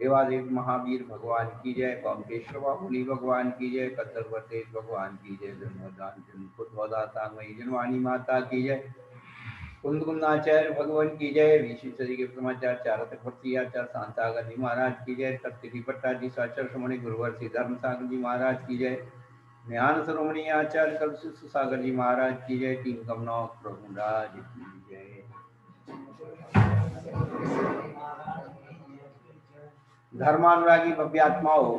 देवादेव महावीर भगवान की जय, कौमकेश्वर बाहुली भगवान की जय, कद्दरवतेश भगवान की जय, जन्मदान जन्मदाता जनवाणी माता की जय, कुंद कुंदाचार्य भगवान की जय, विश्वेश्वरी के समाचार चारत आचार्य शांतागर जी महाराज की जय, तत्ति पट्टा जी साचर श्रमणि गुरुवर श्री धर्म सागर जी महाराज की जय, ज्ञान श्रोमणी आचार्य कलशु सागर जी महाराज की जय, तीन कमनौ प्रभु राज की जय। धर्मानुरागी भव्यात्माओं,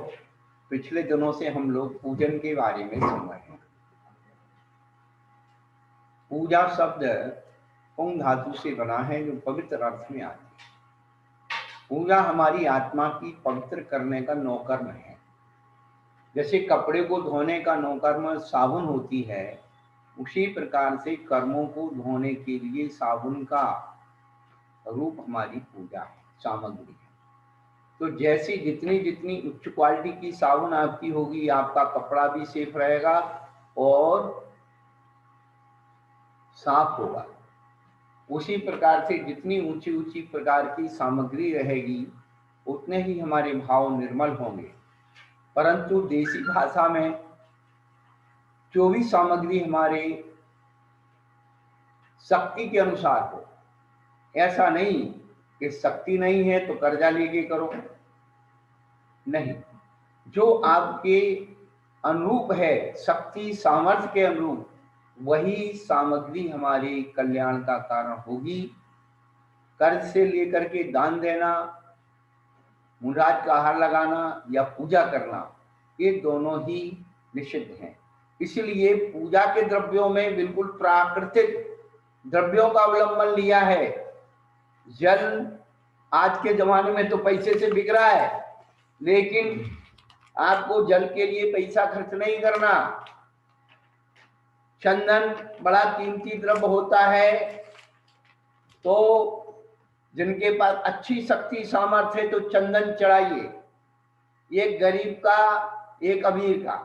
पिछले दिनों से हम लोग पूजन के बारे में सुन रहे हैं। पूजा शब्द पुंग धातु से बना है जो पवित्र अर्थ में आती है। पूजा हमारी आत्मा की पवित्र करने का नौकर्म है। जैसे कपड़े को धोने का नौकर्म साबुन होती है, उसी प्रकार से कर्मों को धोने के लिए साबुन का रूप हमारी पूजा है, सामग्री है। तो जैसी जितनी जितनी उच्च क्वालिटी की साबुन आपकी होगी, आपका कपड़ा भी सेफ रहेगा और साफ होगा। उसी प्रकार से जितनी ऊंची ऊंची प्रकार की सामग्री रहेगी, उतने ही हमारे भाव निर्मल होंगे। परंतु देसी भाषा में जो भी सामग्री हमारे शक्ति के अनुसार हो, ऐसा नहीं कि शक्ति नहीं है तो कर्जा लेके करो, नहीं, जो आपके अनुरूप है, शक्ति सामर्थ्य के अनुरूप, वही सामग्री हमारे कल्याण का कारण होगी। कर्ज से लेकर के दान देना, मुराद का हार लगाना या पूजा करना, ये दोनों ही निषिद्ध हैं। इसलिए पूजा के द्रव्यों में बिल्कुल प्राकृतिक द्रव्यों का अवलंबन लिया है। जल आज के जमाने में तो पैसे से बिक रहा है, लेकिन आपको जल के लिए पैसा खर्च नहीं करना। चंदन बड़ा कीमती द्रव्य होता है, तो जिनके पास अच्छी शक्ति सामर्थ्य है तो चंदन चढ़ाइए, एक गरीब का एक अमीर का।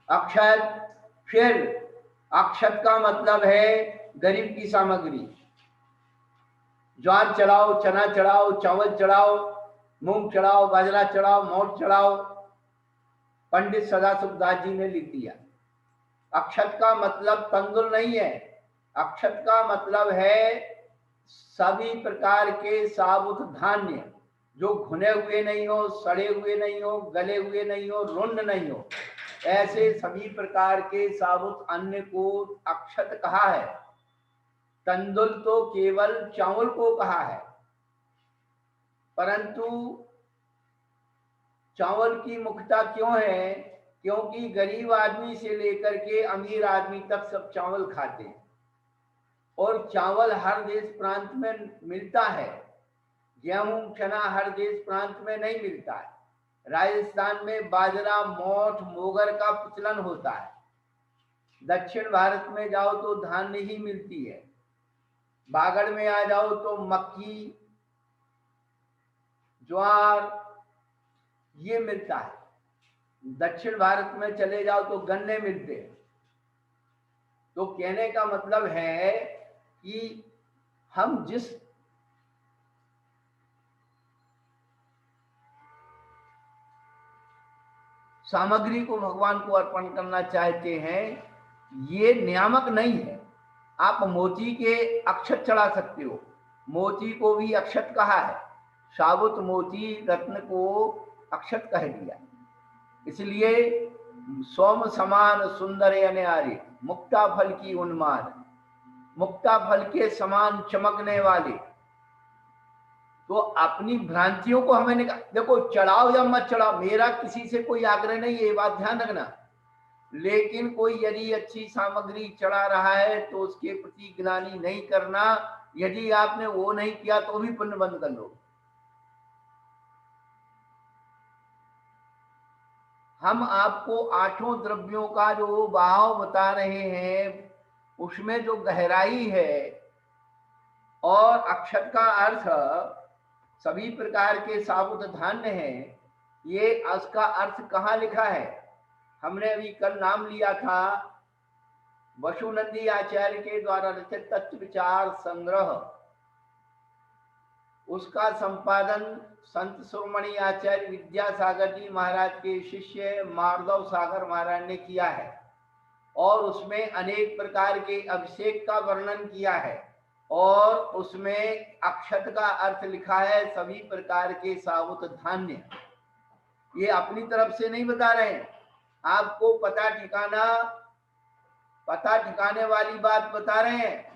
अक्षत, फिर अक्षत का मतलब है गरीब की सामग्री। ज्वार चढ़ाओ, चना चढ़ाओ, चावल चढ़ाओ, मूंग चढ़ाओ, बाजरा चढ़ाओ, मोट चढ़ाओ। पंडित सदाशिव दास जी ने लिख दिया। अक्षत का मतलब तंदुल नहीं है, अक्षत का मतलब है सभी प्रकार के साबुत धान्य, जो घुने हुए नहीं हो, सड़े हुए नहीं हो, गले हुए नहीं हो, रुंड नहीं हो, ऐसे सभी प्रकार के साबुत अन्न को अक्षत कहा है। तंदुल तो केवल चावल को कहा है। परंतु चावल की मुख्यता क्यों है? क्योंकि गरीब आदमी से लेकर के अमीर आदमी तक सब चावल खाते हैं, और चावल हर देश प्रांत में मिलता है। गेहूं चना हर देश प्रांत में नहीं मिलता है। राजस्थान में बाजरा, मोठ, मोगर का प्रचलन होता है। दक्षिण भारत में जाओ तो धान्य ही मिलती है। बागड़ में आ जाओ तो मक्की, ज्वार ये मिलता है। दक्षिण भारत में चले जाओ तो गन्ने मिलते हैं। तो कहने का मतलब है कि हम जिस सामग्री को भगवान को अर्पण करना चाहते हैं, ये नियामक नहीं है। आप मोती के अक्षत चढ़ा सकते हो, मोती को भी अक्षत कहा है। साबुत मोती रत्न को अक्षत कह दिया। इसलिए सोम समान सुंदर अनारे, मुक्ता फल की उन्माद, मुक्ता फल के समान चमकने वाले। तो अपनी भ्रांतियों को हमें देखो, चढ़ाओ या मत चढ़ाओ, मेरा किसी से कोई आग्रह नहीं है, ये बात ध्यान रखना। लेकिन कोई यदि अच्छी सामग्री चढ़ा रहा है तो उसके प्रति ग्लानि नहीं करना। यदि आपने वो नहीं किया तो भी पुण्य बंद कर लो। हम आपको आठों द्रव्यों का जो भाव बता रहे हैं, उसमें जो गहराई है, और अक्षत का अर्थ सभी प्रकार के साबुत धान्य हैं, ये उसका अर्थ कहाँ लिखा है? हमने अभी कल नाम लिया था वसुनंदी आचार्य के द्वारा रचित तत्व विचार संग्रह। उसका संपादन संत शिरोमणि आचार्य विद्यासागर जी महाराज के शिष्य माधव सागर महाराज ने किया है और उसमें अनेक प्रकार के अभिषेक का वर्णन किया है और उसमें अक्षत का अर्थ लिखा है सभी प्रकार के साबुत धान्य। ये अपनी तरफ से नहीं बता रहे हैं, आपको पता ठिकाने वाली बात बता रहे हैं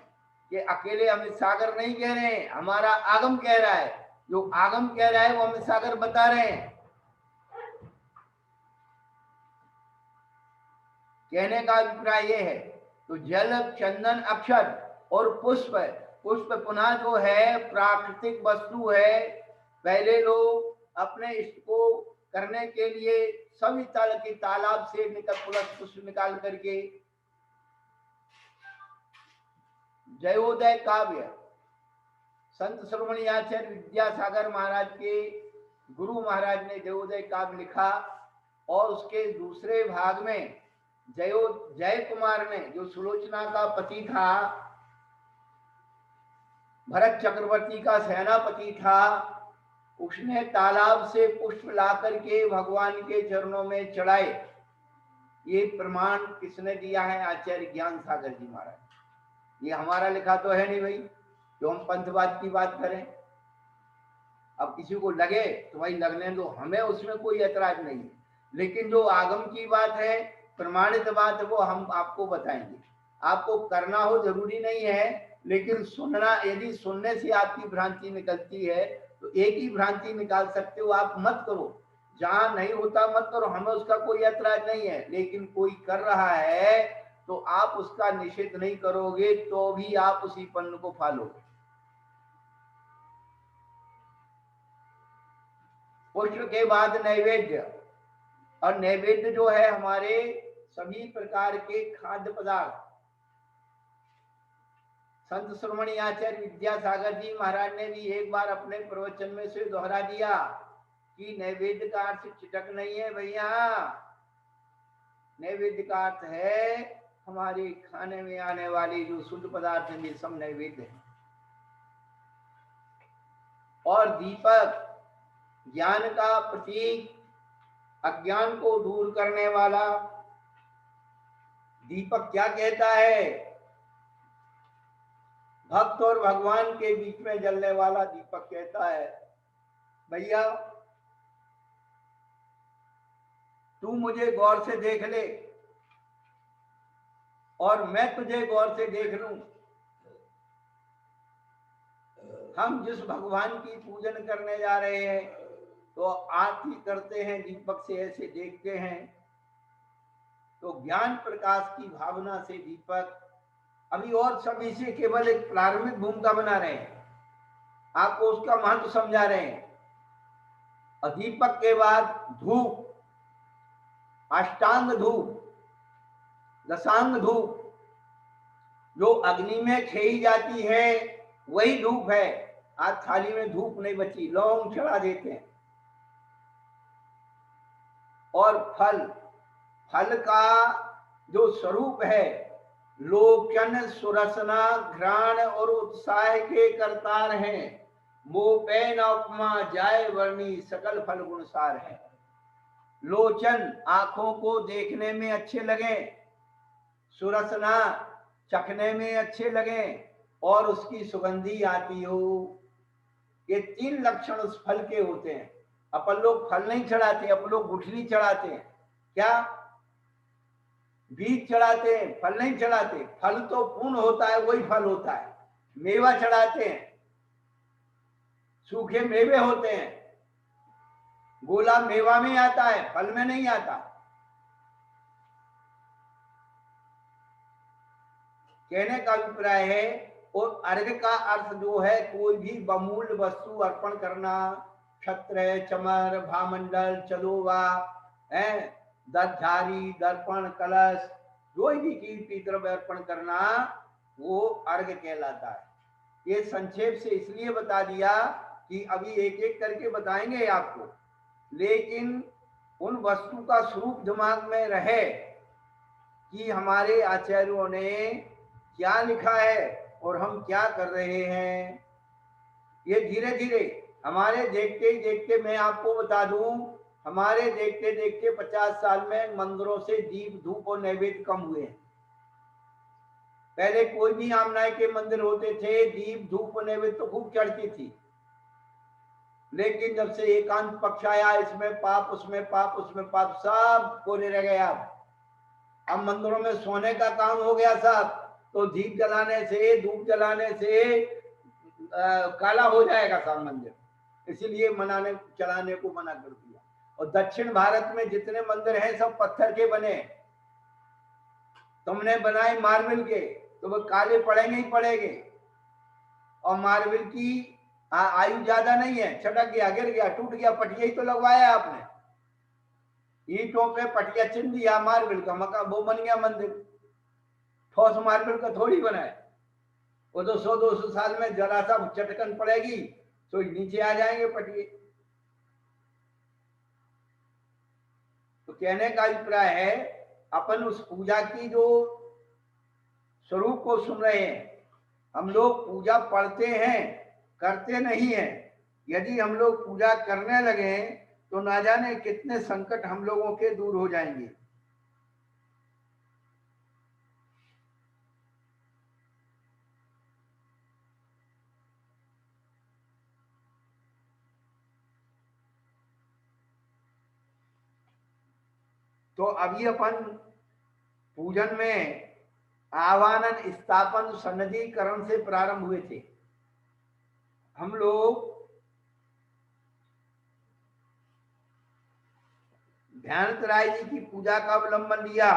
कि अकेले अमित सागर नहीं कह रहे हैं, हमारा आगम कह रहा है। जो आगम कह रहा है वो अमित सागर बता रहे हैं। कहने का अभिप्राय ये है। तो जल, चंदन, अक्षत और पुष्प, पुष्प पुनः जो है प्राकृतिक वस्तु है। पहले लोग अपने इष्ट को करने के लिए सभी तरह के तालाब से पुष्प निकाल करके जयोदय काव्य संत शिरोमणि आचार्य विद्यासागर महाराज के गुरु महाराज ने जयोदय काव्य लिखा और उसके दूसरे भाग में जय कुमार ने, जो सुलोचना का पति था, भरत चक्रवर्ती का सेनापति था, उसने तालाब से पुष्प ला करके भगवान के चरणों में चढ़ाए। ये प्रमाण किसने दिया है? आचार्य ज्ञान सागर जी महाराज। ये हमारा लिखा तो है नहीं भाई, जो हम पंथवाद की बात करें। अब किसी को लगे तो भाई लगने दो, हमें उसमें कोई ऐतराज नहीं है, लेकिन जो आगम की बात है, प्रमाणित बात है, वो हम आपको बताएंगे। आपको करना हो जरूरी नहीं है, लेकिन सुनना, यदि सुनने से आपकी भ्रांति निकलती है तो एक ही भ्रांति निकाल सकते हो, आप मत करो। जहां नहीं होता मत करो, हमें उसका कोई ऐतराज नहीं है, लेकिन कोई कर रहा है तो आप उसका निषेध नहीं करोगे तो भी आप उसी पन्न को फालोगे। पुष्प के बाद नैवेद्य, और नैवेद्य जो है हमारे सभी प्रकार के खाद्य पदार्थ। संत शिरोमणि आचार्य विद्यासागर जी महाराज ने भी एक बार अपने प्रवचन में से दोहरा दिया कि नैवेद्य का अर्थ चिटक नहीं है भैया, नैवेद्य का अर्थ है हमारे खाने में आने वाली जो शुद्ध पदार्थ है, सब नैवेद्य है। और दीपक ज्ञान का प्रतीक, अज्ञान को दूर करने वाला दीपक क्या कहता है? भक्त और भगवान के बीच में जलने वाला दीपक कहता है, भैया तू मुझे गौर से देख ले और मैं तुझे गौर से देख लूं। हम जिस भगवान की पूजन करने जा रहे हैं तो आरती करते हैं, दीपक से ऐसे देखते हैं, तो ज्ञान प्रकाश की भावना से दीपक, अभी और सब इसे केवल एक प्रारंभिक भूमिका बना रहे हैं, आपको उसका महत्व समझा रहे हैं। और दीपक के बाद धूप, अष्टांग धूप, दशांग धूप, जो अग्नि में खेई जाती है वही धूप है। आज थाली में धूप नहीं बची, लौंग चढ़ा देते हैं। और फल, फल का जो स्वरूप है, लोचन, सुरसना, घ्राण और उत्साह के करतार हैं। मोपे न उपमा जाय वर्णी, सकल फल गुणसार है। लोचन, आंखों को देखने में अच्छे लगे, सुरसना, चखने में अच्छे लगे, और उसकी सुगंधी आती हो। ये तीन लक्षण उस फल के होते हैं। अपन लोग फल नहीं चढ़ाते, अपन लोग गुठली चढ़ाते हैं। क्या? बीज चढ़ाते हैं, फल नहीं चढ़ाते। फल तो पूर्ण होता है, वही फल होता है। मेवा चढ़ाते हैं, सूखे मेवे होते हैं। गोला मेवा में आता है, फल में नहीं आता। कहने का अभिप्राय है, और अर्घ का अर्थ जो है कोई भी बहुमूल्य वस्तु अर्पण करना, छत्र, चमर, भामंडल, चलोवा, दधारी, दर्पण, कलश, जो भी कीर्ति द्रव्य अर्पण करना, वो अर्घ कहलाता है। ये संक्षेप से इसलिए बता दिया कि अभी एक एक करके बताएंगे आपको, लेकिन उन वस्तु का स्वरूप दिमाग में रहे कि हमारे आचार्यों ने क्या लिखा है और हम क्या कर रहे हैं। ये धीरे धीरे हमारे देखते ही देखते, मैं आपको बता दूं, हमारे देखते देखते 50 साल में मंदिरों से दीप धूप और नैवेद्य कम हुए हैं। पहले कोई भी आमनाय के मंदिर होते थे, दीप धूप और नैवेद्य तो खूब चढ़ती थी, लेकिन जब से एकांत पक्ष आया, इसमें पाप उसमें पाप उसमें पाप, सब कोरे रह गए। अब मंदिरों में सोने का काम हो गया सब, तो दीप जलाने से धूप जलाने से काला हो जाएगा सब मंदिर, इसीलिए मनाने चलाने को मना कर दिया। और दक्षिण भारत में जितने मंदिर हैं सब पत्थर के बने, तुमने बनाए मार्बल के तो वो काले पड़ेंगे ही पड़ेंगे। और मार्बल की आयु ज्यादा नहीं है, छटक गया, गिर गया, टूट गया, पटिया ही तो लगवाया आपने, ईंटों पे पटिया चिन्ह दिया, मार्बल का मकान, वो बन गया मंदिर। ठोस मार्बल का थोड़ी बनाए, वो तो 100-200 साल में जरा सा चटकन पड़ेगी तो नीचे आ जाएंगे पटिए। तो कहने का अभिप्राय है, अपन उस पूजा की जो स्वरूप को सुन रहे हैं, हम लोग पूजा पढ़ते हैं, करते नहीं हैं। यदि हम लोग पूजा करने लगे तो ना जाने कितने संकट हम लोगों के दूर हो जाएंगे। तो अभी अपन पूजन में आवाहन स्थापन सन्निधिकरण से प्रारंभ हुए थे। हम लोग ध्यानतराय जी की पूजा का अवलंबन लिया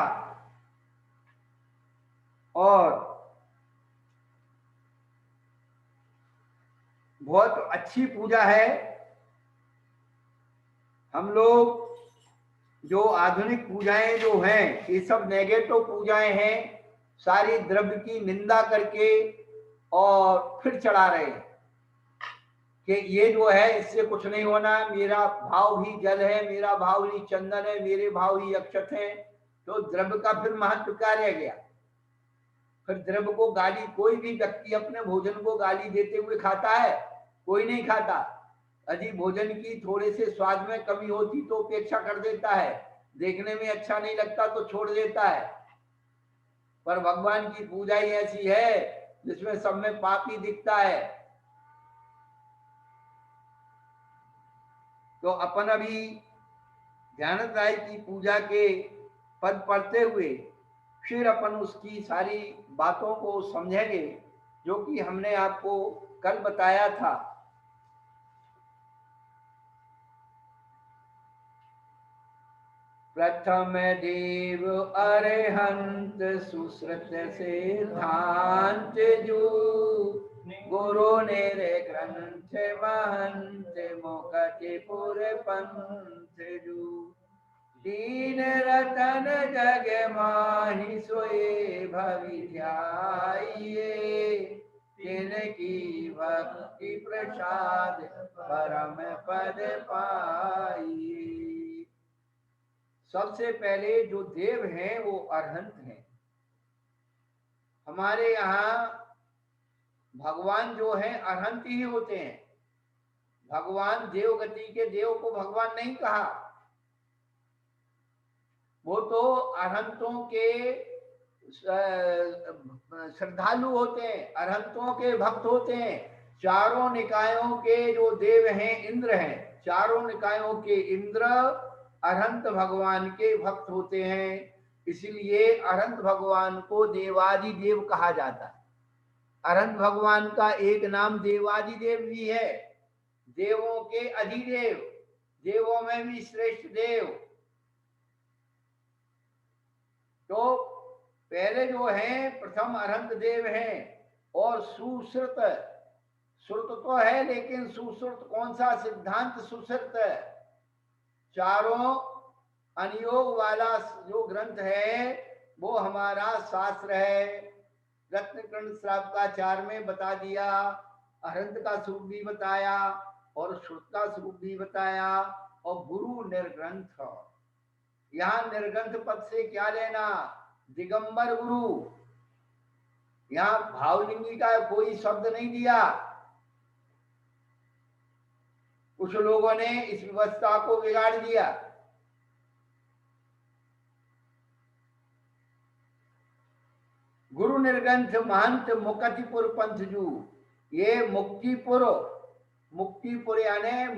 और बहुत अच्छी पूजा है। हम लोग जो आधुनिक पूजाएं जो हैं, ये सब नेगेटिव पूजाएं हैं, सारी द्रव्य की निंदा करके और फिर चढ़ा रहे हैं कि ये जो है इससे कुछ नहीं होना, मेरा भाव ही जल है, मेरा भाव ही चंदन है, मेरे भाव ही अक्षत है। तो द्रव्य का फिर महत्व क्या रह गया? फिर द्रव्य को गाली, कोई भी व्यक्ति अपने भोजन को गाली देते हुए खाता है? कोई नहीं खाता। यदि भोजन की थोड़े से स्वाद में कमी होती तो उपेक्षा कर देता है, देखने में अच्छा नहीं लगता तो छोड़ देता है। पर भगवान की पूजा ही ऐसी है जिसमें सब में पाप ही दिखता है। तो अपन अभी ध्यानराय की पूजा के पद पढ़ते हुए फिर अपन उसकी सारी बातों को समझेंगे, जो कि हमने आपको कल बताया था। प्रथम देव अरहंत सुश्रुत सिद्धांत जू, गुरु निरे ग्रंथ महंत मुकति पुर पंथ जू, दीन रतन जग माहि सोए भवि ध्याइए, तिनकी भक्ति प्रसाद परम पद पाइए। सबसे पहले जो देव हैं वो अरहंत हैं। हमारे यहाँ भगवान जो है अरहंत ही होते हैं। भगवान देवगति के देव को भगवान नहीं कहा, वो तो अरहंतों के श्रद्धालु होते हैं, अरहंतों के भक्त होते हैं। चारों निकायों के जो देव हैं इंद्र हैं, चारों निकायों के इंद्र अरहंत भगवान के भक्त होते हैं। इसलिए अरहंत भगवान को देवादिदेव कहा जाता है। अरहंत भगवान का एक नाम देवादिदेव भी है, देवों के अधिदेव, देवों में भी श्रेष्ठ देव। तो पहले जो है प्रथम अरहंत देव हैं। और सुश्रुत, श्रुत तो है लेकिन सुश्रुत कौन सा? सिद्धांत सुश्रुत, चारों अनुयोग वाला जो ग्रंथ है वो हमारा शास्त्र है। रत्नकर्ण श्रावकाचार्य में बता दिया, अरहंत का स्वरूप भी बताया और श्रुत का स्वरूप भी बताया। और गुरु निर्ग्रंथ, यहाँ निर्ग्रंथ पद से क्या लेना? दिगंबर गुरु। यहाँ भावलिंगी का कोई शब्द नहीं दिया, कुछ लोगों ने इस व्यवस्था को बिगाड़ दिया। गुरु निर्गंथ महंत मुक्तिपुर पंथजू, ये मुक्तिपुर यानी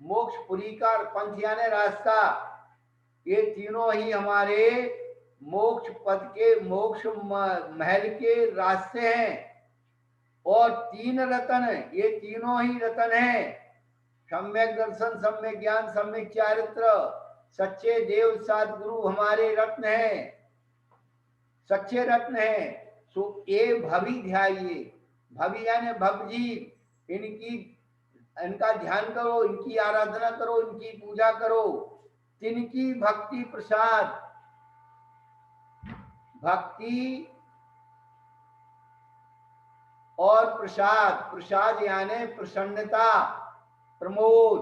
मोक्षपुरी का पंथ यानी रास्ता, ये तीनों ही हमारे मोक्ष पद के मोक्ष महल के रास्ते हैं। और तीन रतन, ये तीनों ही रतन हैं, सम्यक दर्शन, सम्यक ज्ञान, सम्यक चारित्र, सच्चे देव सद्गुरु हमारे रत्न हैं, सच्चे रत्न हैं। सो ये भवि ध्याइए, भवि यानी भवजी, इनका ध्यान करो, इनकी आराधना करो, इनकी पूजा करो। तिनकी भक्ति प्रसाद, भक्ति और प्रसाद, प्रसाद यानी प्रसन्नता, प्रमोद,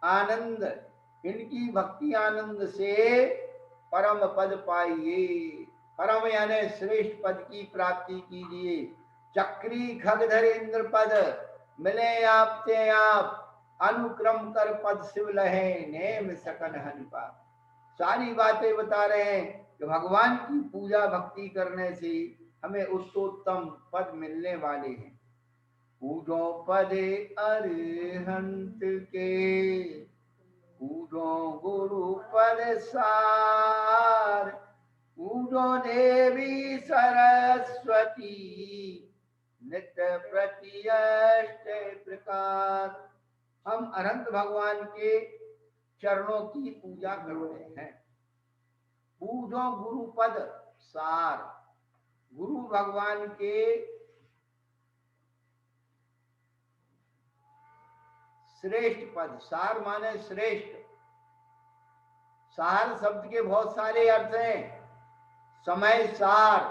आनंद, इनकी भक्ति आनंद से परम पद पाइए, परम यानी श्रेष्ठ पद की प्राप्ति कीजिए। चक्री खगधर इंद्र पद मिले आपते आप, अनुक्रम कर पद शिव लहे नेम सकन हनिपा। सारी बातें बता रहे हैं कि भगवान की पूजा भक्ति करने से हमें उत्तोत्तम पद मिलने वाले हैं। पूजो पदे अरिहंत के, पूजो गुरु पद सार, पूजो देवी सरस्वती नित्य प्रति अष्ट प्रकार। हम अनंत भगवान के चरणों की पूजा कर रहे हैं। पूजो गुरु पद सार, गुरु भगवान के श्रेष्ठ पद, सार माने श्रेष्ठ। सार शब्द के बहुत सारे अर्थ हैं। समय सार,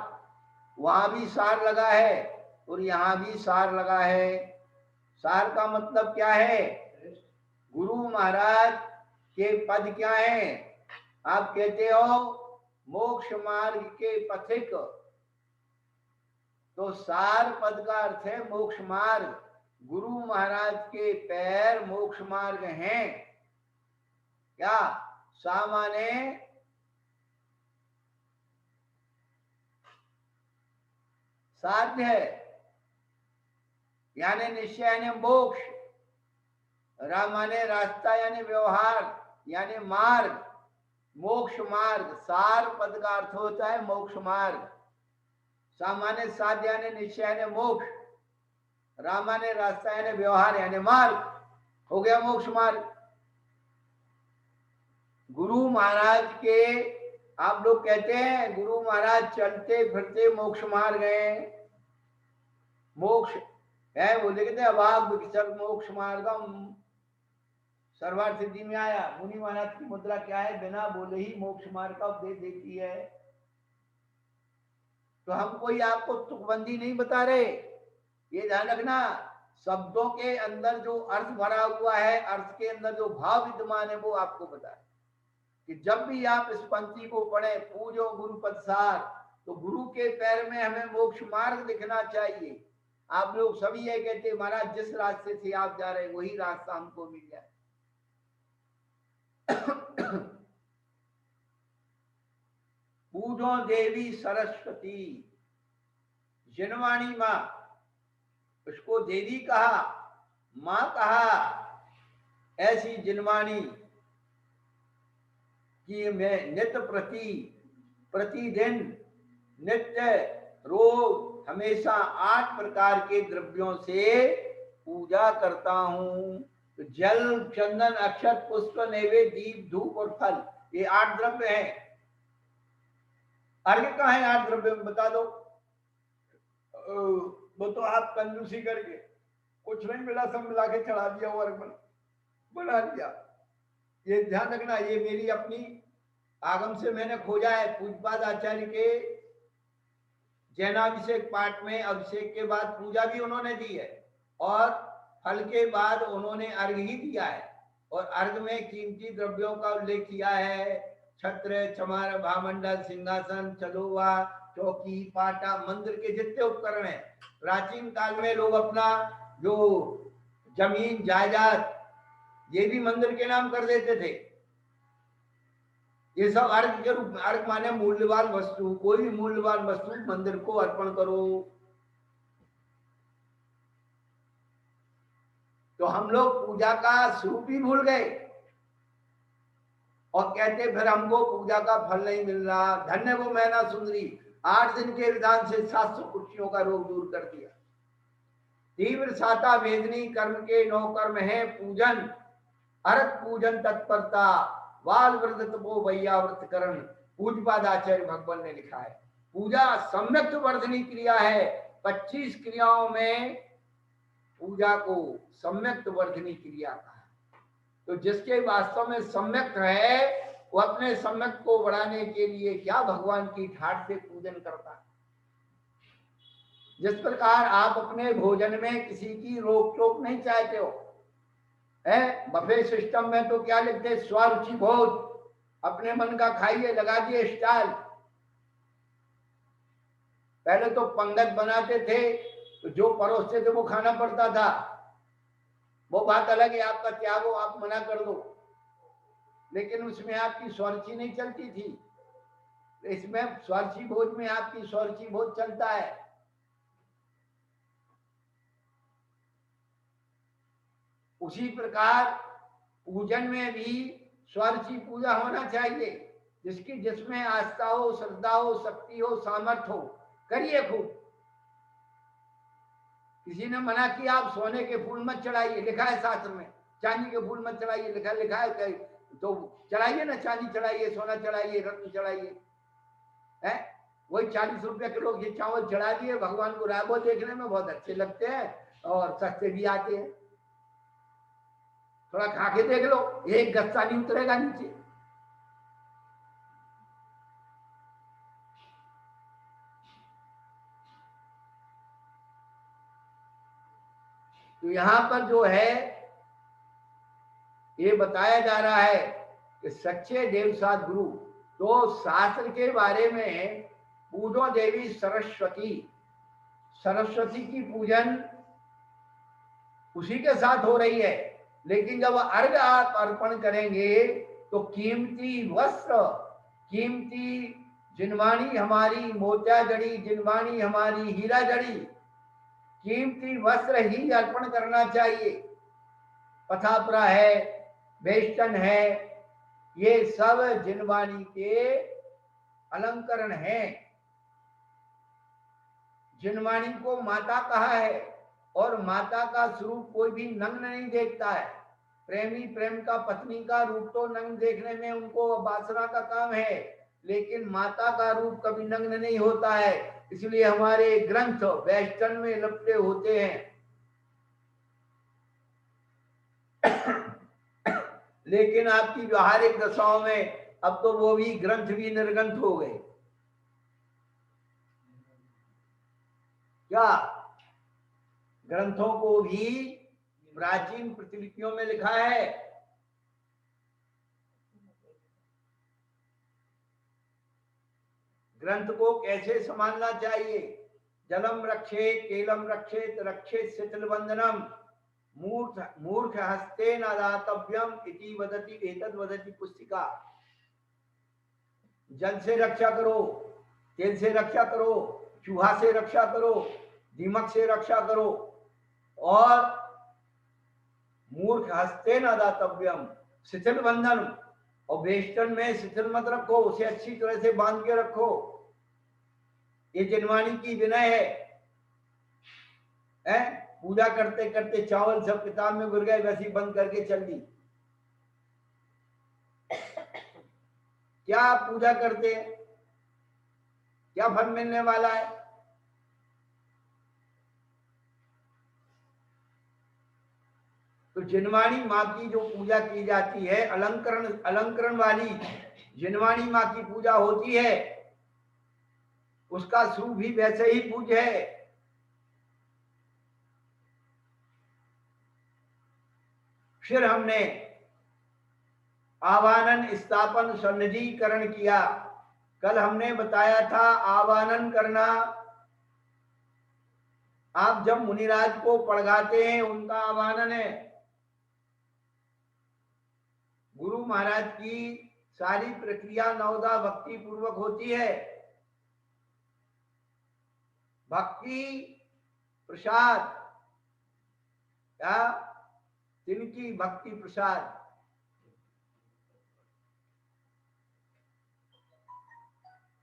वहां भी सार लगा है और यहां भी सार लगा है। सार का मतलब क्या है? गुरु महाराज के पद क्या हैं? आप कहते हो मोक्ष मार्ग के पथिक, तो सार पद का अर्थ है मोक्ष मार्ग। गुरु महाराज के पैर मोक्ष मार्ग हैं। क्या? सा माने साध्य है, यानी निश्चय यानी मोक्ष। रा माने रास्ता यानी व्यवहार यानी मार्ग, मोक्ष मार्ग। सार पद का अर्थ होता है मोक्ष मार्ग। सामान्य साध्य यानी निश्चय यानी मोक्ष, रामाने रास्ता यानी व्यवहार यानी मार्ग, हो गया मोक्ष मार्ग। गुरु महाराज के आप लोग कहते हैं गुरु महाराज चलते फिरते मोक्ष मार्ग हैं, मोक्ष है बोले कहते अभाग विकसर मोक्ष मार्गम। सर्वार्थ सिद्धि में आया, मुनि महाराज की मुद्रा क्या है? बिना बोले ही मोक्ष मार्ग का उपदेश देती है। तो हम कोई आपको तुकबंदी नहीं बता रहे, ये ध्यान रखना। शब्दों के अंदर जो अर्थ भरा हुआ है, अर्थ के अंदर जो भाव विद्यमान है, वो आपको बता रहे कि जब भी आप इस पंक्ति को पढ़े, पूजो गुरु पदसार, तो गुरु के पैर में हमें मोक्ष मार्ग दिखना चाहिए। आप लोग सभी ये कहते महाराज जिस रास्ते से आप जा रहे हैं वही रास्ता हमको मिल जाए। पूजो देवी सरस्वती, जिनवाणी माँ, उसको देवी कहा, माँ कहा। ऐसी जिनवाणी कि मैं नित्य प्रतिदिन नित्य रोज हमेशा 8 प्रकार के द्रव्यों से पूजा करता हूँ। तो जल, चंदन, अक्षत, पुष्प, नैवेद्य, दीप, धूप और फल, ये 8 द्रव्य हैं। अर्घ्य कहाँ है 8 द्रव्य में बता दो? वो तो आप कंजूसी करके कुछ नहीं मिला, सब मिला के चढ़ा दिया, वर्ग बना दिया। ये ध्यान रखना, ये मेरी अपनी आगम से मैंने खोजा है। पूज्यपाद आचार्य के जैनाभिषेक पाठ में अभिषेक के बाद पूजा भी उन्होंने दी है और फल के बाद उन्होंने अर्घ ही दिया है। और अर्घ में कीमती द्रव्यों का उल्लेख किया है। छत्र, चमार, भामंडल, सिंहासन, चलोवा, चौकी, पाटा, मंदिर के जितने उपकरण हैं। प्राचीन काल में लोग अपना जो जमीन जायदाद, ये भी मंदिर के नाम कर देते थे। ये सब अर्घ के रूप में, अर्घ माने मूल्यवान वस्तु, कोई भी मूल्यवान वस्तु मंदिर को अर्पण करो। तो हम लोग पूजा का स्वरूप ही भूल गए और कहते फिर हमको पूजा का फल नहीं मिल रहा। धन्य वो मैना सुंदरी, 8 दिन के विधान से 700 कुर्सियों का रोग दूर कर दिया। तीव्र साता वेदनी कर्म के 9 कर्म है पूजन, अर्घ पूजन तत्परता, वाल व्रत तपो वैयाव्रत करण, पूजपाद आचार्य भगवान ने लिखा है। पूजा सम्यक वर्धनी क्रिया है। 25 क्रियाओं में पूजा को सम्यक वर्धनी क्रिया कहा है। तो जिसके वास्तव में सम्यक है वो अपने सम्यक को बढ़ाने के लिए क्या भगवान की ठाट से पूजन करता है। जिस प्रकार आप अपने भोजन में किसी की रोक टोक नहीं चाहते हो, है बफे सिस्टम में तो क्या लिखते, स्वरुचि भोज, अपने मन का खाइए, लगा दिए स्टाइल। पहले तो पंगत बनाते थे तो जो परोसते थे वो खाना पड़ता था, वो बात अलग है, आपका त्याग हो, आप मना कर दो, लेकिन उसमें आपकी स्वरुचि नहीं चलती थी। इसमें स्वरुचि भोज में आपकी स्वरुचि भोज चलता है। उसी प्रकार पूजन में भी स्वरुचि पूजा होना चाहिए। जिसकी जिसमें आस्था हो, श्रद्धा हो, शक्ति हो, सामर्थ्य हो, करिए खूब। किसी ने मना किया आप सोने के फूल मत चढ़ाइए, लिखा है शास्त्र में, चांदी के फूल मत चढ़ाइए, लिखा है, तो चढ़ाइए ना, चांदी चढ़ाइए, सोना चढ़ाइए, रत्न चढ़ाइए। है वही 40 रुपए किलो ये चावल चढ़ा दिए भगवान को, राबो देखने में बहुत अच्छे लगते हैं और सस्ते भी आते हैं। थोड़ा खा के देख लो, एक गस्सा नहीं उतरेगा नीचे। तो यहां पर जो है ये बताया जा रहा है कि सच्चे देव साथ गुरु, तो शास्त्र के बारे में पूजो देवी सरस्वती, सरस्वती की पूजन उसी के साथ हो रही है। लेकिन जब अर्घ आप अर्पण करेंगे तो कीमती वस्त्र, कीमती जिनवाणी हमारी मोतिया जड़ी, जिनवाणी हमारी हीरा जड़ी, कीमती वस्त्र ही अर्पण करना चाहिए। पथापरा है, वेष्टन है, ये सब जिनवाणी के अलंकरण हैं। जिनवाणी को माता कहा है और माता का स्वरूप कोई भी नग्न नहीं देखता है। प्रेमी प्रेम का, पत्नी का रूप तो नग्न देखने में उनको वासना का काम है, लेकिन माता का रूप कभी नग्न नहीं होता है। इसलिए हमारे ग्रंथ वेस्टर्न में लपटे होते हैं। लेकिन आपकी व्यवहारिक दशाओं में अब तो वो भी ग्रंथ भी निर्ग्रंथ हो गए। क्या ग्रंथों को भी प्राचीन प्रतिलिपियों में लिखा है। ग्रंथ को कैसे संभालना चाहिए। जलम रक्षे केलम रक्षेत रक्षेत शिथिल बंधनम, मूर्ख हस्ते न दातव्यम इति वदति, एतद वदति पुस्तिका। जल से रक्षा करो, तेल से रक्षा करो, चूहा से रक्षा करो, दीमक से रक्षा करो, और मूर्ख हस्ते न दातव्यम, शिथिल बंधन, और वेस्टर्न में शिथिल मत रखो, उसे अच्छी तरह से बांध के रखो। ये जिनवाणी की विनय है। पूजा करते करते चावल सब किताब में गिर गए, वैसे ही बंद करके चल दी। क्या आप पूजा करते हैं, क्या फल मिलने वाला है। तो जिनवाणी माँ की जो पूजा की जाती है, अलंकरण वाली जिनवाणी माँ की पूजा होती है, उसका स्वरूप भी वैसे ही पूज्य है। फिर हमने आवानन स्थापन सन्निधिकरण किया। कल हमने बताया था आवानन करना, आप जब मुनिराज को पढ़ाते हैं उनका आवानन है। गुरु महाराज की सारी प्रक्रिया नवदा भक्ति पूर्वक होती है। भक्ति प्रसाद या तिनकी भक्ति प्रसाद।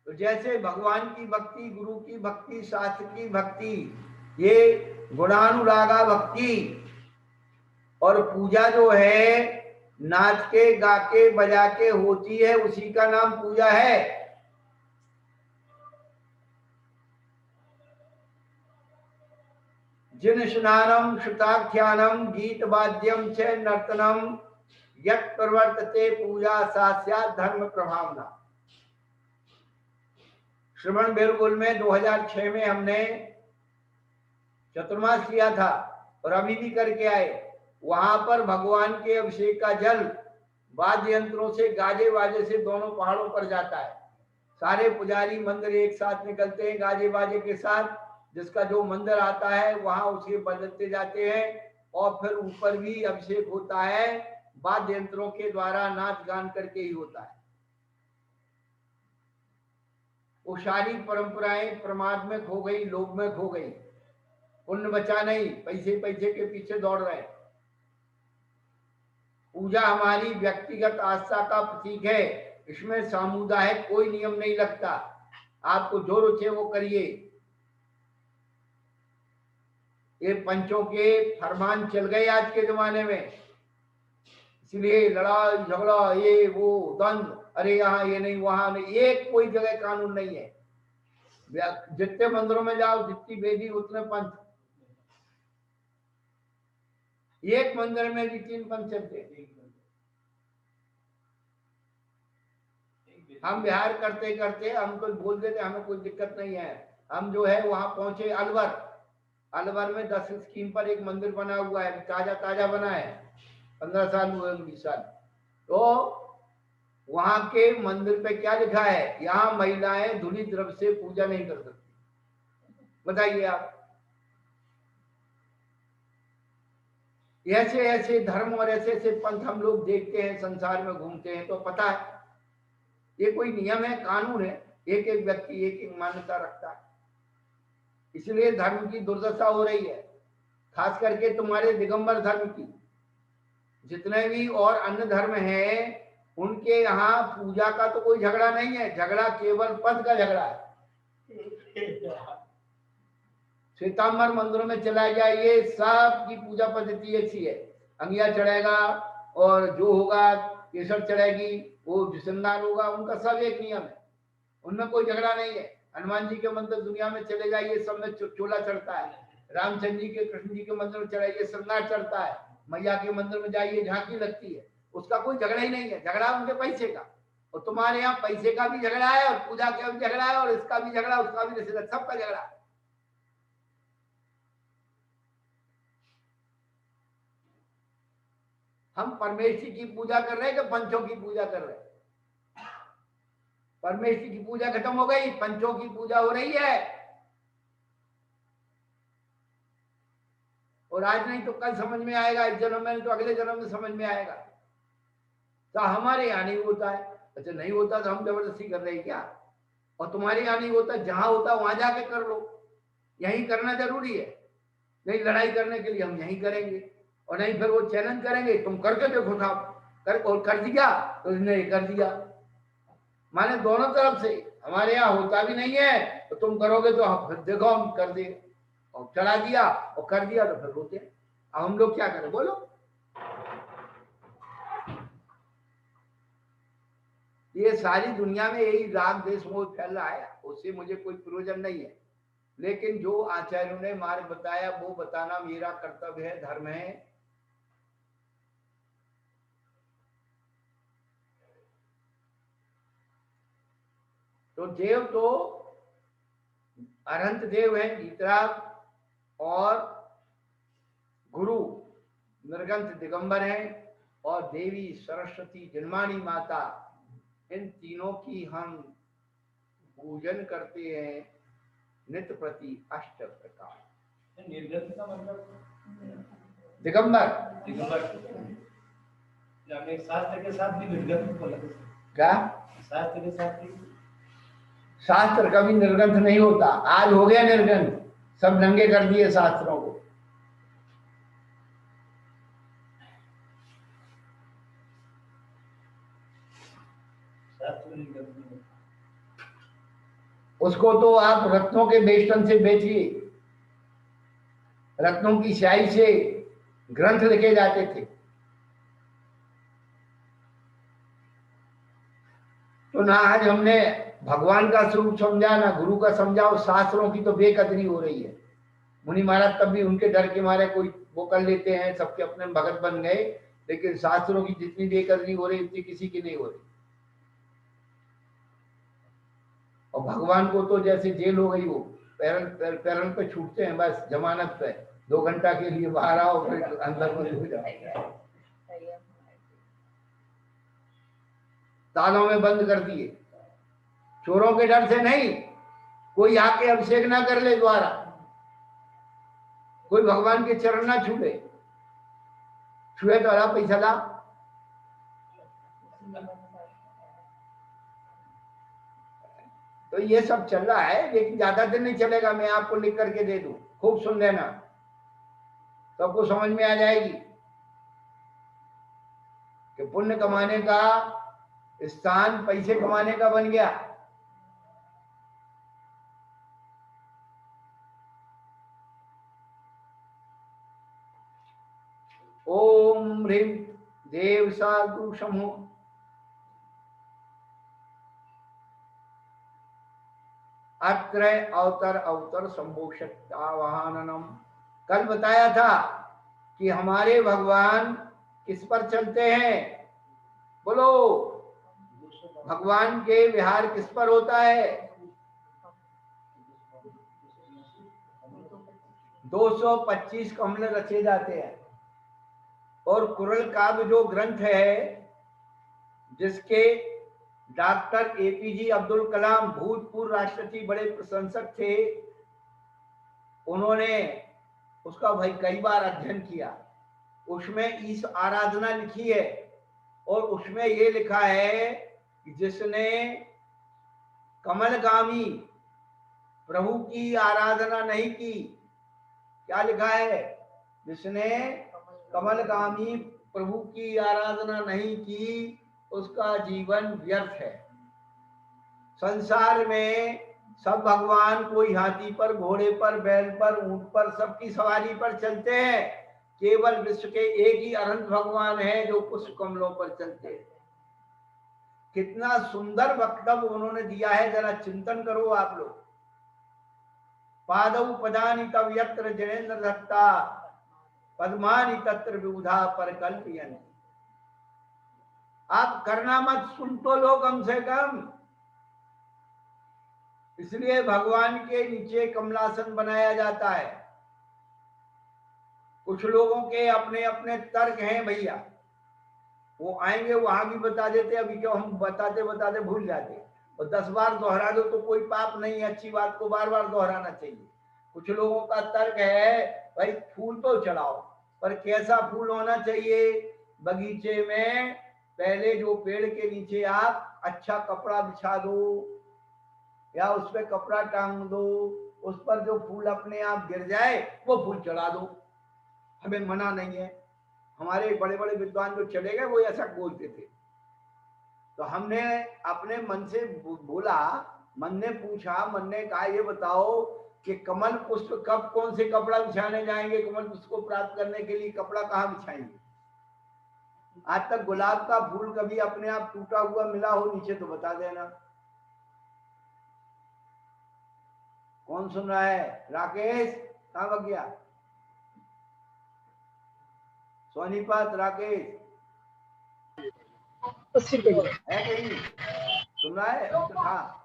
तो जैसे भगवान की भक्ति, गुरु की भक्ति, शास्त्र की भक्ति, ये गुणानुरागा भक्ति, और पूजा जो है नाच के गा के बजा के होती है, उसी का नाम पूजा है। जिन स्नानम श्रुताख्यानम गीत वाद्यम च नर्तनम यत् प्रवर्तते पूजा सास्यात् धर्म प्रभावना। श्रवण बेलगोल में 2006 में हमने चतुर्मास किया था और अभी भी करके आए। वहां पर भगवान के अभिषेक का जल वाद्य यंत्रों से, गाजे बाजे से दोनों पहाड़ों पर जाता है। सारे पुजारी मंदिर एक साथ निकलते हैं गाजे बाजे के साथ। जिसका जो मंदिर आता है वहां उसे बदलते जाते हैं, और फिर ऊपर भी अभिषेक होता है, वाद्य यंत्रों के द्वारा नाच गान करके ही होता है। वो सारी परंपराएं प्रमाद में खो गई, लोभ में खो गई। पुण्य बचा नहीं, पैसे पैसे के पीछे दौड़ रहे। पूजा हमारी व्यक्तिगत आस्था का प्रतीक है। इसमें सामुदायिक कोई नियम नहीं लगता। आपको जो रुचे वो करिए। ये पंचों के फरमान चल गए आज के जमाने में, इसलिए लड़ाई झगड़ा, ये वो द्वंद, अरे यहाँ ये नहीं वहां नहीं, एक कोई जगह कानून नहीं है। जितने मंदिरों में जाओ, जितनी वेदी उतने पंथ। एक मंदिर में भी 3 पंथ चलते। हम बिहार करते करते हमको बोल देते हमें कोई दिक्कत नहीं है। हम जो है वहां पहुंचे अलवर। अलवर में 10 स्कीम पर एक मंदिर बना हुआ है, ताजा ताजा बना है, 15 साल हुए, 20 साल। तो वहां के मंदिर पे क्या लिखा है, यहाँ महिलाएं धुली द्रव्य से पूजा नहीं कर सकती। बताइए आप। ऐसे ऐसे धर्म और ऐसे ऐसे पंथ हम लोग देखते हैं, संसार में घूमते हैं, तो पता है ये कोई नियम है, कानून है। एक एक व्यक्ति एक एक मान्यता रखता है, इसलिए धर्म की दुर्दशा हो रही है। खास करके तुम्हारे दिगंबर धर्म की। जितने भी और अन्य धर्म हैं, उनके यहाँ पूजा का तो कोई झगड़ा नहीं है, झगड़ा केवल पद का झगड़ा है। श्वेतांबर मंदिरों में चला जाइए, सब की पूजा पद्धति ऐसी है। अंगिया चढ़ेगा और जो होगा केसर चढ़ेगी, वो श्रृंगार होगा, उनका सब एक नियम है, उनमें कोई झगड़ा नहीं है। हनुमान जी के मंदिर दुनिया में चले जाइए, सब में चोला चढ़ता है। रामचंद्र जी के, कृष्ण जी के मंदिर में चढ़ाइए, श्रृंगार चढ़ता है। मैया के मंदिर में जाइए, झांकी लगती है। उसका कोई झगड़ा ही नहीं है। झगड़ा उनके पैसे का, और तुम्हारे यहाँ पैसे का भी झगड़ा है, और पूजा का भी झगड़ा है, और इसका भी झगड़ा, उसका भी झगड़ा, सबका झगड़ा है। हम परमेश्वर की पूजा कर रहे हैं कि पंचों की पूजा कर रहे हैं? परमेश्वर की पूजा खत्म हो गई, पंचों की पूजा हो रही है। और आज नहीं तो कल समझ में आएगा, इस जन्म में नहीं तो अगले जन्म में समझ में आएगा। तो हमारे यहाँ नहीं होता है। अच्छा, नहीं होता तो हम जबरदस्ती कर रहे हैं क्या? और तुम्हारे यहाँ नहीं होता, जहां होता वहां जाके कर लो। यही करना जरूरी है। नहीं, लड़ाई करने के लिए हम यही करेंगे, और नहीं फिर वो चैलेंज करेंगे, तुम करके देखो साहब, कर दिया तो इसने कर दिया। माने दोनों तरफ से। हमारे यहाँ होता भी नहीं है, तो तुम करोगे तो हम फिर देखो हम कर दे, और चढ़ा दिया और कर दिया तो फिर रोते। अब हम लोग क्या करें, बोलो? ये सारी दुनिया में यही राग देश मोह फैल रहा है, उससे मुझे कोई प्रयोजन नहीं है। लेकिन जो आचार्यों ने मार्ग बताया वो बताना मेरा कर्तव्य है, धर्म है। तो देव तो अनंत देव है, गीतराज, और गुरु निर्गंथ दिगंबर है, और देवी सरस्वती जन्मानी माता, इन तीनों की हम पूजन करते हैं नित्य प्रति अष्ट प्रकार। निर्गंथ का मतलब दिगंबर, दिगंबर शास्त्र के साथ भी निर्ग्रंथ बोला क्या? शास्त्र के साथ भी शास्त्र कभी निर्ग्रंथ नहीं होता। आज हो गया निर्ग्रंथ, सब नंगे कर दिए शास्त्रों को। शास्त्र निर्ग्रंथ नहीं होता। उसको तो आप रत्नों के बेष्टन से बेचिए, रत्नों की स्याही से ग्रंथ लिखे जाते थे। तो ना आज हमने भगवान का स्वरूप समझा, ना गुरु का समझा, और शास्त्रों की तो बेकदरी हो रही है। मुनि महाराज तब भी उनके डर के मारे कोई वो कर लेते हैं, सबके अपने भगत बन गए, लेकिन शास्त्रों की जितनी बेकदरी हो रही उतनी किसी की नहीं हो रही। और भगवान को तो जैसे जेल हो गई, वो पैरन पे छूटते हैं बस जमानत पे, 2 घंटा के लिए बाहर आओ फिर अंदर बंद हो जाओ। तालों में बंद कर दिए, चोरों के डर से नहीं, कोई आके अभिषेक ना कर ले द्वारा, कोई भगवान के चरण ना छूले, छुए तो अला पैसा ला। तो ये सब चल रहा है, लेकिन ज्यादा दिन नहीं चलेगा। मैं आपको लिख करके दे दूं, खूब सुन लेना, सबको समझ में आ जाएगी कि पुण्य कमाने का स्थान पैसे कमाने का बन गया। ओम ह्रीं देव साधु समूह अत्र अवतर अवतर संभोषतावाहनम। कल बताया था कि हमारे भगवान किस पर चलते हैं? बोलो, भगवान के विहार किस पर होता है? 225 कमल रचे जाते हैं। और कुरल काव्य जो ग्रंथ है, जिसके डॉक्टर एपीजे अब्दुल कलाम भूतपूर्व राष्ट्रपति बड़े प्रशंसक थे, उन्होंने उसका भाई कई बार अध्ययन किया। उसमें ईश आराधना लिखी है, और उसमें ये लिखा है कि जिसने कमलगामी प्रभु की आराधना नहीं की, क्या लिखा है? जिसने कमलगामी प्रभु की आराधना नहीं की, उसका जीवन व्यर्थ है। संसार में सब भगवान कोई हाथी पर, घोड़े पर, बैल पर, ऊंट पर, सबकी सवारी पर चलते हैं। केवल विश्व के एक ही अनंत भगवान है जो पुष्प कमलों पर चलते हैं। कितना सुंदर वक्तव्य उन्होंने दिया है, जरा चिंतन करो आप लोग। पादौ पदानि तव यत्र जनेन्द्र दत्ता, पद्मानि तत्र विबुधा पर कल्पयन्ति। आप करना मत, सुन तो लो कम से कम। इसलिए भगवान के नीचे कमलासन बनाया जाता है। कुछ लोगों के अपने अपने तर्क हैं भैया, वो आएंगे वहां भी बता देते, अभी क्यों हम बताते बताते भूल जाते। और 10 बार दोहरा दो तो कोई पाप नहीं है, अच्छी बात को बार बार दोहराना चाहिए। कुछ लोगों का तर्क है भाई फूल तो चढ़ाओ, पर कैसा फूल होना चाहिए? बगीचे में पहले जो पेड़ के नीचे आप अच्छा कपड़ा बिछा दो, या उस पर कपड़ा टांग दो, उस पर जो फूल अपने आप गिर जाए वो फूल चढ़ा दो। हमें मना नहीं है। हमारे बड़े बड़े विद्वान जो चले गए वो ऐसा बोलते थे। तो हमने अपने मन से बोला, मन ने पूछा, मन ने कहा ये बताओ कि कमल पुष्प कब कौन से कपड़ा बिछाने जाएंगे? कमल पुष्प को प्राप्त करने के लिए कपड़ा कहाँ बिछाएंगे? आज तक गुलाब का फूल कभी अपने आप टूटा हुआ मिला हो नीचे तो बता देना। कौन सुन रहा है? राकेश कहाँ भाग गया? सोनीपत, राकेश है कहीं? सुन रहा है? उसको था,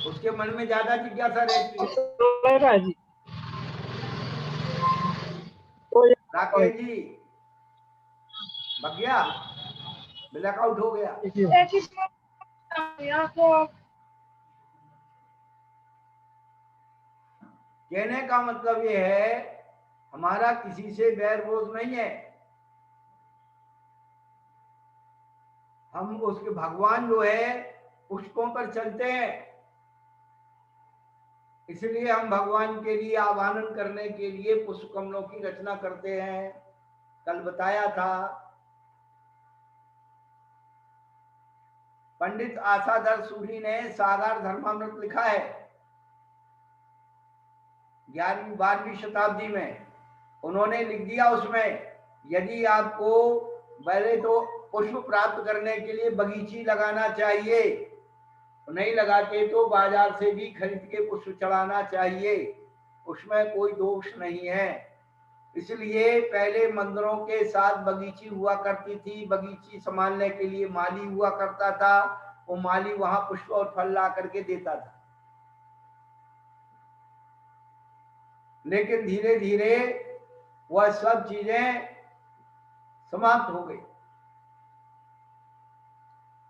उसके मन में ज्यादा जिज्ञासा रहती है। राकेश जी भाग गया, ब्लैकआउट हो गया। कहने का मतलब ये है, हमारा किसी से बैर विरोध नहीं है, हम उसके भगवान जो है पुष्पों पर चलते हैं, इसलिए हम भगवान के लिए आवाहन करने के लिए पुष्प कमलों की रचना करते हैं। कल बताया था पंडित आशाधर सूरी ने सागर धर्मामृत लिखा है 11वीं-12वीं शताब्दी में। उन्होंने लिख दिया उसमें, यदि आपको पहले तो पुष्प प्राप्त करने के लिए बगीची लगाना चाहिए, नहीं लगाते तो बाजार से भी खरीद के पुष्प चढ़ाना चाहिए, उसमें कोई दोष नहीं है। इसलिए पहले मंदिरों के साथ बगीची हुआ करती थी, बगीची संभालने के लिए माली हुआ करता था, वो माली वहां पुष्प और फल ला करके देता था। लेकिन धीरे धीरे वह सब चीजें समाप्त हो गई।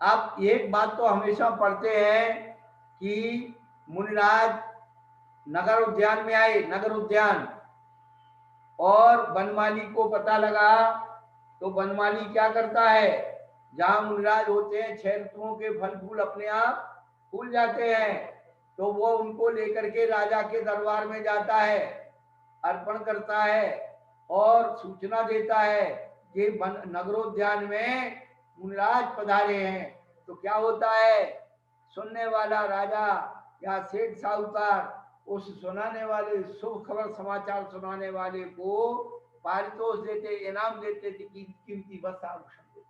आप एक बात तो हमेशा पढ़ते हैं कि मुनिराज नगर उद्यान में आए, नगर उद्यान, और वनमाली को पता लगा तो वनमाली क्या करता है, जहां मुनिराज होते हैं 6 ऋतुओं के फल फूल अपने आप फूल जाते हैं, तो वो उनको लेकर के राजा के दरबार में जाता है, अर्पण करता है और सूचना देता है कि नगरोद्यान में मुनिराज पधारे हैं। तो क्या होता है, सुनने वाला राजा या सेठ साहूकार उस सुनाने वाले, शुभ खबर समाचार सुनाने वाले को पारितोष देते, इनाम देते थे, कीमती वस्त्र आभूषण देते।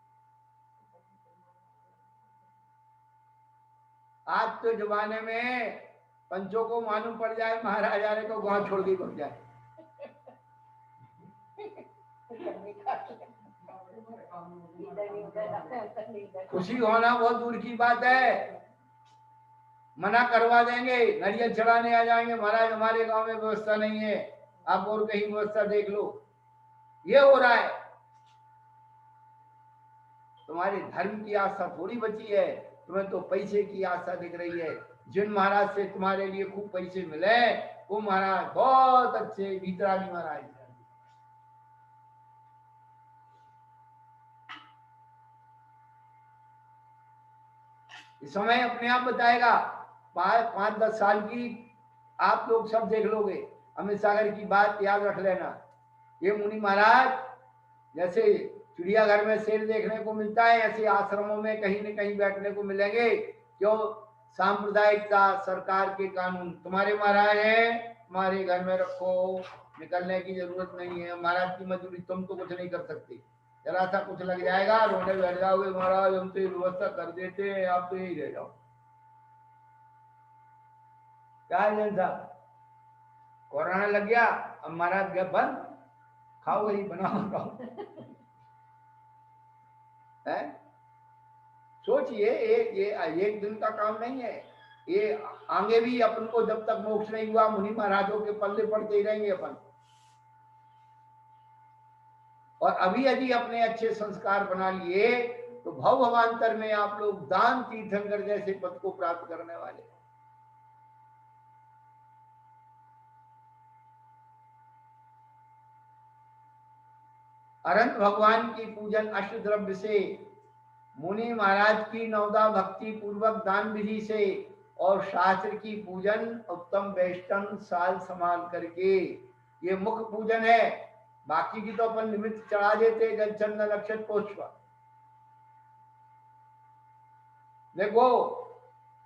आज तो जमाने में पंचों को मालूम पड़ जाए महाराजा ने तो गांव छोड़ के भाग जाए। खुशी होना बहुत दूर की बात है, मना करवा देंगे, नारियल चढ़ाने आ जाएंगे, महाराज हमारे गांव में व्यवस्था नहीं है, आप और कहीं व्यवस्था देख लो। ये हो रहा है। तुम्हारे धर्म की आस्था थोड़ी बची है, तुम्हें तो पैसे की आस्था दिख रही है। जिन महाराज से तुम्हारे लिए खूब पैसे मिले वो महाराज बहुत अच्छे भीतरागी महाराज। इस समय अपने आप बताएगा, 5-10 साल की आप लोग सब देख लोगे। अमित सागर की बात याद रख लेना, ये मुनि महाराज जैसे चिड़ियाघर में शेर देखने को मिलता है, ऐसे आश्रमों में कहीं न कहीं बैठने को मिलेंगे। क्यों? सांप्रदायिकता, सरकार के कानून, तुम्हारे महाराज हैं, तुम्हारे घर में रखो, निकलने की जरूरत नहीं है। महाराज की मजदूरी तुम तो कुछ नहीं कर सकते, जरा सा कुछ लग जाएगा रोने बैठ जाओगे, महाराज हम तो व्यवस्था कर देते हैं, आप तो यही रह जाओ। क्या है साहब, कोरोना लग गया, अब महाराज गए बंद, खाओ वही बनाओ खाओ। है सोचिए, ये एक दिन का काम नहीं है, ये आगे भी अपन को जब तक मोक्ष नहीं हुआ मुनि महाराजों के पल्ले पड़ते ही रहेंगे अपन। और अभी यदि अपने अच्छे संस्कार बना लिए तो भव भवांतर में आप लोग दान तीर्थंकर जैसे पद को प्राप्त करने वाले। अनंत भगवान की पूजन अष्ट द्रव्य से, मुनि महाराज की नवदा भक्ति पूर्वक दान विधि से, और शास्त्र की पूजन उत्तम वैष्णव साल संभाल करके, ये मुख्य पूजन है। बाकी की तो अपन निमित्त चढ़ा देते, जल चंदन अक्षत पुष्प। देखो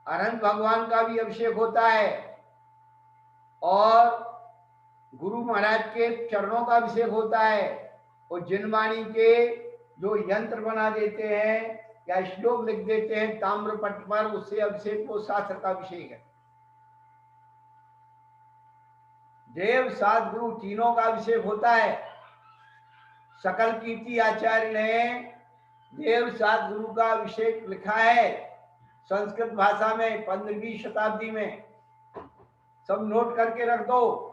अनंत भगवान का भी अभिषेक होता है और गुरु महाराज के चरणों का अभिषेक होता है, और जिनवाणी के जो यंत्र बना देते हैं या श्लोक लिख देते हैं ताम्र पट पर, उससे अभिषेक वो शास्त्र का अभिषेक है। देव सात गुरु तीनों का अभिषेक होता है। सकल कीर्ति आचार्य ने देव सात गुरु का अभिषेक लिखा है संस्कृत भाषा में 15वीं शताब्दी में। सब नोट करके रख दो,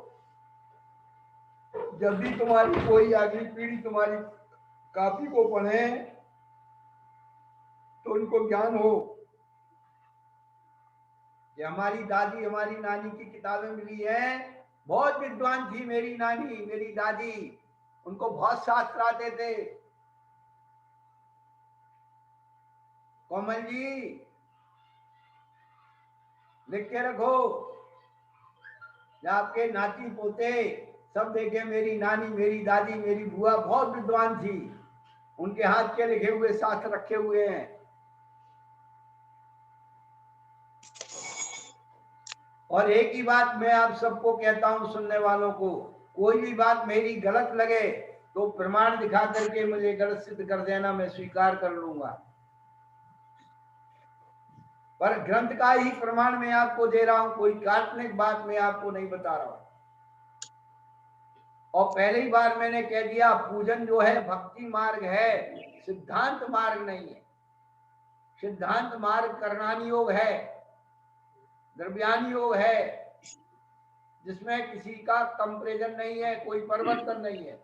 जब भी तुम्हारी कोई अगली पीढ़ी तुम्हारी कॉपी को पढ़े तो उनको ज्ञान हो कि हमारी दादी हमारी नानी की किताबें मिली हैं, बहुत विद्वान थी मेरी नानी मेरी दादी, उनको बहुत शास्त्र आते थे। कोमल जी लिख के रखो, आपके नाती पोते सब देखे, मेरी नानी, मेरी दादी, मेरी बुआ बहुत विद्वान थी, उनके हाथ के लिखे हुए शास्त्र रखे हुए हैं। और एक ही बात मैं आप सबको कहता हूं, सुनने वालों को, कोई भी बात मेरी गलत लगे तो प्रमाण दिखा करके मुझे गलत सिद्ध कर देना, मैं स्वीकार कर लूंगा। पर ग्रंथ का ही प्रमाण मैं आपको दे रहा हूं, कोई काल्पनिक बात मैं आपको नहीं बता रहा हूं। और पहली बार मैंने कह दिया, पूजन जो है भक्ति मार्ग है, सिद्धांत मार्ग नहीं है। सिद्धांत मार्ग करणानी योग है, द्रव्यानी योग है, जिसमें किसी का कंपैरिजन नहीं है, कोई परिवर्तन नहीं है।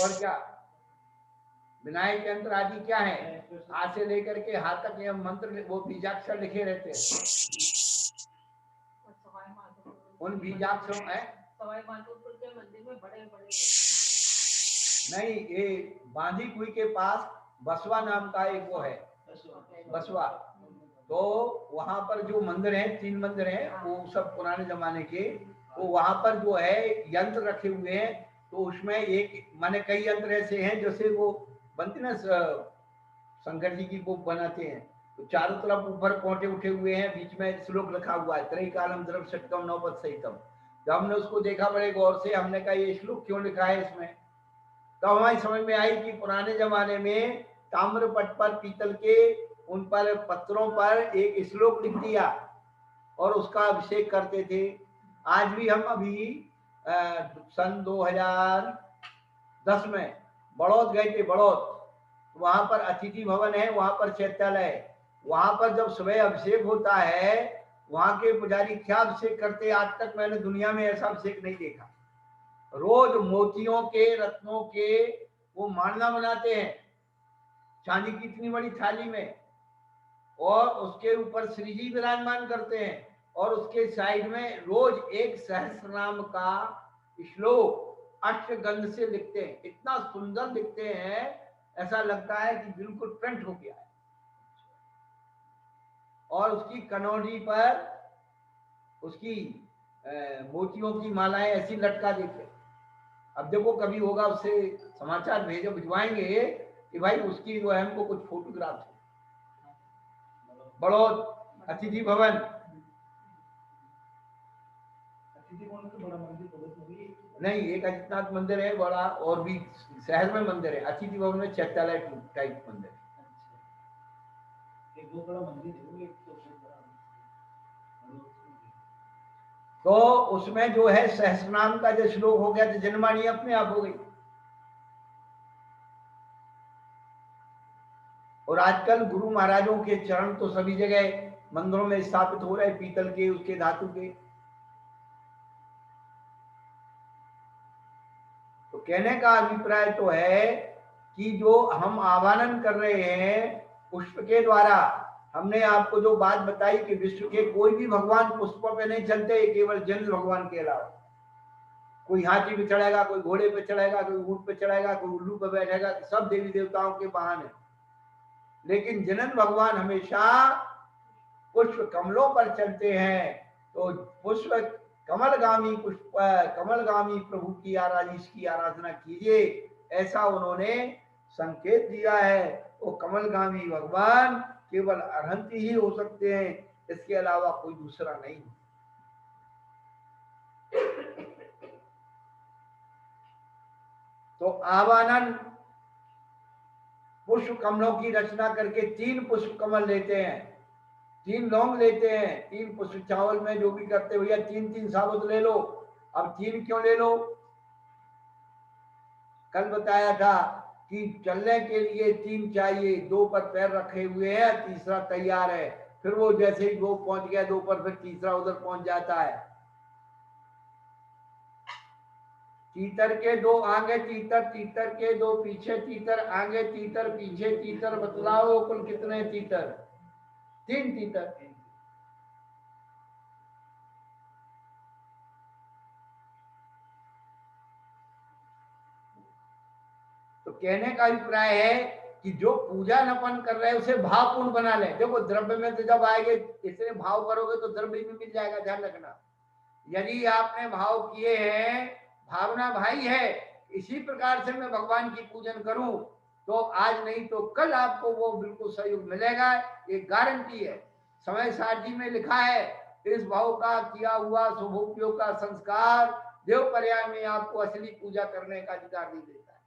और क्या विनायक यंत्र आदि क्या है, हाथ से लेकर के हाथ तक ये मंत्र वो बीजाक्षर लिखे रहते हैं। उन बीजाक्षरों है नहीं, ये बांधी कुई के पास बसवा नाम का एक वो है, बसवा। तो वहां पर जो मंदिर है, 3 मंदिर हैं, वो सब पुराने जमाने के, तो वहां पर जो है यंत्र रखे हुए हैं। तो उसमें एक माने कई यंत्र ऐसे हैं जैसे वो बनते ना शंकर जी की वो बनाते हैं, तो चारों तरफ ऊपर कोटे उठे हुए हैं, बीच में श्लोक लिखा हुआ है, त्रय कालम द्रव शक्तम नवपद सहितम। जब हमने उसको देखा बड़े गौर से, हमने कहा ये श्लोक क्यों लिखा है इसमें, तो हमारी समझ में आई कि पुराने जमाने में ताम्रपट पर, पीतल के उन पर पत्थरों पर एक श्लोक लिख दिया और उसका अभिषेक करते थे। आज भी हम अभी सन 2010 में बड़ौद गए थे, बड़ौद, वहां पर अतिथि भवन है, वहां पर चैत्यालय है, वहां पर जब सुबह अभिषेक होता है, वहां के पुजारी क्या अभिषेक करते, आज तक मैंने दुनिया में ऐसा अभिषेक नहीं देखा। रोज मोतियों के, रत्नों के वो माला बनाते हैं, चांदी की इतनी बड़ी थाली में, और उसके ऊपर श्री जी विराजमान करते हैं, और उसके साइड में रोज एक सहस्रनाम का श्लोक अष्टगंध से लिखते हैं। इतना सुंदर लिखते हैं, ऐसा लगता है कि बिल्कुल प्रिंट हो गया है। और उसकी कनौली पर उसकी मोतियों की मालाएं ऐसी लटका देते। अब देखो कभी होगा उससे समाचार भेजो, भिजवाएंगे कि भाई उसकी वो है, हमको कुछ फोटोग्राफ बड़ौद अतिथि भवन। नहीं, एक अजितनाथ मंदिर है बड़ा, और भी शहर में मंदिर है, अतिथि भवन में चैत्यालय टाइप मंदिर है। एक बहुत बड़ा मंदिर है, एक तो उसमें जो है सहस्रनाम का जो श्लोक हो गया तो जनवाणी अपने आप हो गई। और आजकल गुरु महाराजों के चरण तो सभी जगह मंदिरों में स्थापित हो रहे, पीतल के, उसके धातु के। तो कहने का अभिप्राय तो है कि जो हम आवाहन कर रहे हैं पुष्प के द्वारा, हमने आपको जो बात बताई कि विश्व के कोई भी भगवान पुष्प पे नहीं चलते, केवल जन भगवान के अलावा। कोई हाथी पे चढ़ेगा, कोई घोड़े पे चढ़ेगा, कोई ऊंट पे चढ़ेगा, कोई उल्लू पे बैठेगा, सब देवी देवताओं के वाहन है। लेकिन जनन भगवान हमेशा पुष्प कमलों पर चलते हैं। तो पुष्प कमलगामी, पुष्प कमलगामी प्रभु की इसकी आराधना कीजिए, ऐसा उन्होंने संकेत दिया है। वो कमलगामी भगवान केवल अरहंत ही हो सकते हैं, इसके अलावा कोई दूसरा नहीं। तो आवानन पुष्प कमलों की रचना करके 3 पुष्प कमल लेते हैं, 3 लौंग लेते हैं, 3 पुष्प चावल में जो भी करते भैया 3-3 साबुत ले लो। अब 3 क्यों ले लो, कल बताया था कि चलने के लिए 3 चाहिए, 2 पर पैर रखे हुए हैं, तीसरा तैयार है। फिर वो जैसे ही 2 पहुंच गया 2 पर, फिर तीसरा उधर पहुंच जाता है। तीतर के 2 आगे तीतर, तीतर के 2 पीछे तीतर, आगे तीतर पीछे तीतर, बतलाओ कुल कितने तीतर। 3 तीतर। तो कहने का अभिप्राय है कि जो पूजा नपन कर रहे हैं उसे भावपूर्ण बना ले। देखो द्रव्य में तो जब आएंगे इतने भाव करोगे तो द्रव्य भी मिल जाएगा, ध्यान रखना। यदि आपने भाव किए हैं, भावना भाई है, इसी प्रकार से मैं भगवान की पूजन करूं तो आज नहीं तो कल आपको वो बिल्कुल सहयोग मिलेगा, ये गारंटी है। समय सारथी में लिखा है, इस भाव का किया हुआ शुभोपयोग का संस्कार देव पर्याय में आपको असली पूजा करने का अधिकार नहीं देता है।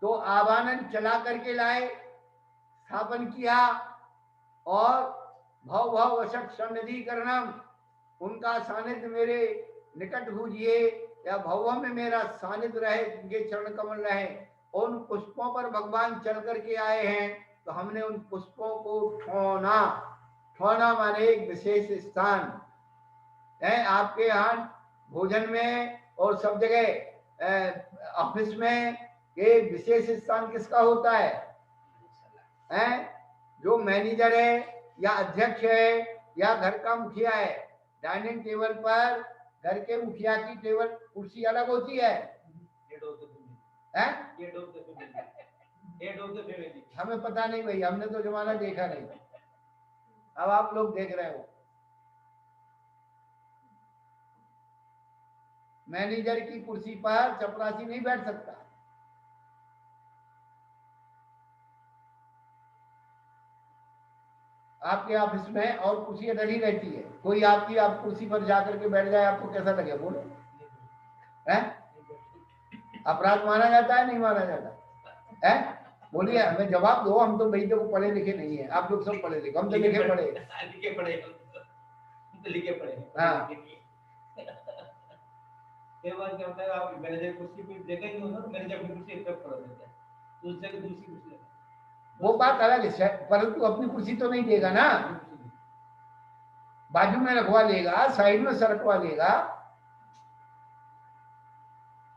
तो आवानन चला करके लाए, स्थापन किया और भव भव वशक सन्निधि करनम, उनका सानिध्य मेरे निकट भूजिए या भव में मेरा सानिध्य रहे, उनके चरण कमल रहे। और उन पुष्पों पर भगवान चल करके आए हैं तो हमने उन पुष्पों को ठोना। ठोना माने एक विशेष स्थान है। आपके यहाँ भोजन में और सब जगह ऑफिस में ये विशेष स्थान किसका होता है? जो मैनेजर है या अध्यक्ष है या घर का मुखिया है, डाइनिंग टेबल पर घर के मुखिया की टेबल कुर्सी अलग होती है। हमें पता नहीं भाई, हमने तो जमाना देखा नहीं, अब आप लोग देख रहे हो। मैनेजर की कुर्सी पर चपरासी नहीं बैठ सकता। आपके ऑफिस में और कुर्सियां डली रहती है, कोई आपकी आप कुर्सी पर जाकर के बैठ जाए, आपको कैसा लगे? बोलो, है अपराध माना जाता है नहीं माना जाता है? बोलिए, हमें जवाब दो। हम तो भाई देखो पढ़े लिखे नहीं है, आप लोग सब पढ़े लिखे, हम तो लिखे पढ़े। हाँ, कई बार क्या होता है, आप मैनेजर कुर्सी पे देखा ही होगा, मैनेजर अपनी कुर्सी पे पड़ा रहता है, तो उस जगह दूसरी कुर्सी वो बात अलग है, परंतु अपनी कुर्सी तो नहीं देगा ना, बाजू में रखवा लेगा, साइड में सरकवा लेगा।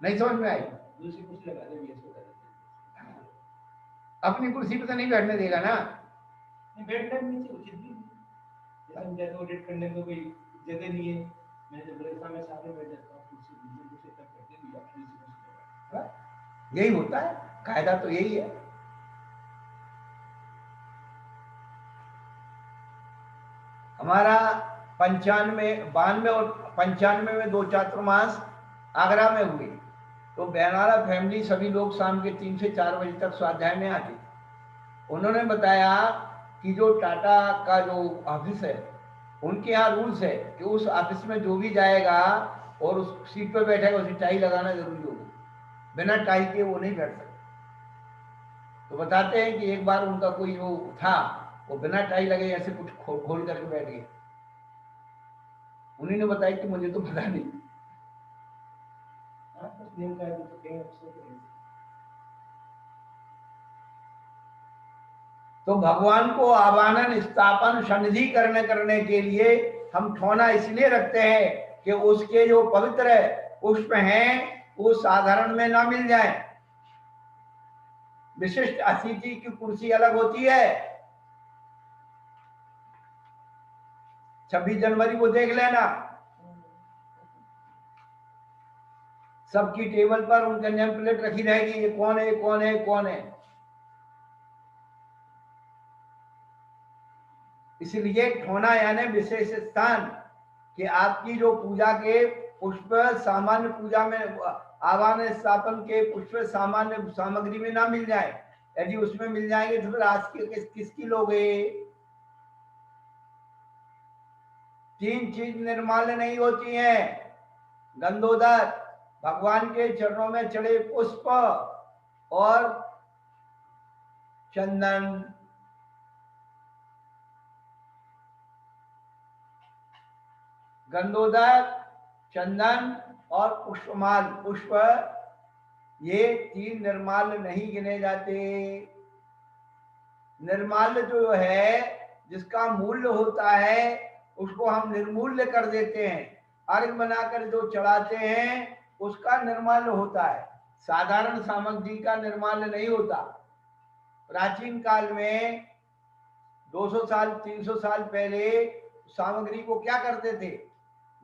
नहीं समझ में आई? दूसरी कुर्सी लगा देंगे, अपनी कुर्सी पे तो नहीं बैठने देगा ना। बैठना नहीं चाहिए, उचित भी जैसे हम जैसे ऑडिट करने को कोई जगह नहीं है, मैं जब बड़े सामने सामने बैठ जाता हूँ, कुर्सी तक करके दिया, यही होता है, कायदा तो यही है। हमारा 92 और 95 में 2 चातुर्मास आगरा में हुए, तो बहनारा फैमिली सभी लोग शाम के 3 से 4 बजे तक स्वाध्याय में आते। उन्होंने बताया कि जो टाटा का जो ऑफिस है, उनके यहाँ रूल्स है कि उस ऑफिस में जो भी जाएगा और उस सीट पर बैठेगा उसे टाई लगाना जरूरी होगा, बिना टाई के वो नहीं बैठ सकता। तो बताते हैं कि एक बार उनका कोई वो था, वो बिना टाई लगे ऐसे कुछ खोल करके बैठ गए। उन्हीं ने बताया कि मुझे तो पता नहीं। तो भगवान को आवाहन स्थापन सन्निधि करने के लिए हम ठोना इसलिए रखते हैं कि उसके जो पवित्र पुष्प हैं वो साधारण में ना मिल जाए। विशिष्ट अतिथि की कुर्सी अलग होती है। 26 जनवरी को देख लेना, सबकी टेबल पर उनका नेम प्लेट रखी रहेगी, ये कौन है, कौन है, कौन है। इसलिए ठोना यानी विशेष स्थान, कि आपकी जो पूजा के पुष्प सामान्य पूजा में आवाहन स्थापन के पुष्प सामान्य सामग्री में ना मिल जाए। यदि उसमें मिल जाएंगे तो फिर आज के किसकी लोगे? 3 चीज निर्माल्य नहीं होती हैं। गंधोदर, भगवान के चरणों में चढ़े पुष्प और चंदन। गंधोदर, चंदन और पुष्पमाल, पुष्प, ये 3 निर्माल्य नहीं गिने जाते। निर्माल्य जो है, जिसका मूल्य होता है, उसको हम निर्मूल्य कर देते हैं। अर्घ बनाकर जो चढ़ाते हैं उसका निर्माल्य होता है, साधारण सामग्री का निर्माल्य नहीं होता। प्राचीन काल में 200 साल 300 साल पहले सामग्री को क्या करते थे,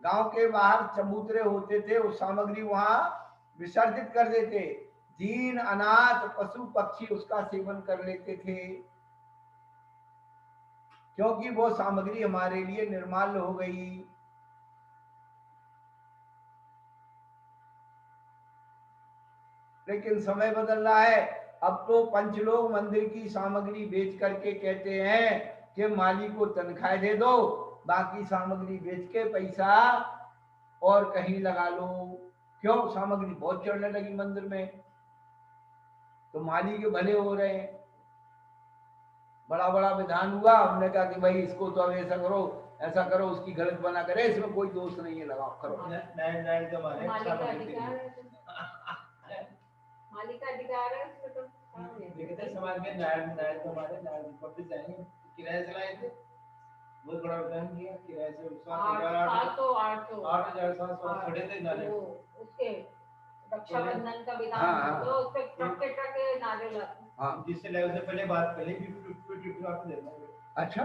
गांव के बाहर चबूतरे होते थे, उस सामग्री वहां विसर्जित कर देते, दीन अनाथ पशु पक्षी उसका सेवन कर लेते थे, क्योंकि वो सामग्री हमारे लिए निर्माल्य हो गई। लेकिन समय बदल रहा है, अब तो पंचलोक मंदिर की सामग्री बेच करके कहते हैं कि माली को तनख्वाह दे दो, बाकी सामग्री बेच के पैसा और कहीं लगा लो। क्यों? सामग्री बहुत चढ़ने लगी मंदिर में, तो माली के भले हो रहे हैं। बड़ा बड़ा विधान हुआ, हमने कहा कि भाई इसको तो अब ऐसा करो, ऐसा करो, उसकी गलत बना करे, इसमें कोई दोष नहीं है, लगाओ करो। मालिक का अधिकार है उसमें, तो देखते समाज में नायर तो हमारे नायर पब्लिक जाएंगे, किराए से लाए थे, बहुत बड़ा विधान किया, किराए से 8,000 खड़े थे नाले, उसके रक्षाबंधन का विधान हाँ, तो उसपे ट्रक के नारे लाते। हाँ, जिससे लाए उससे पहले बात पहले भी ट्विट आपको देना है। अच्छा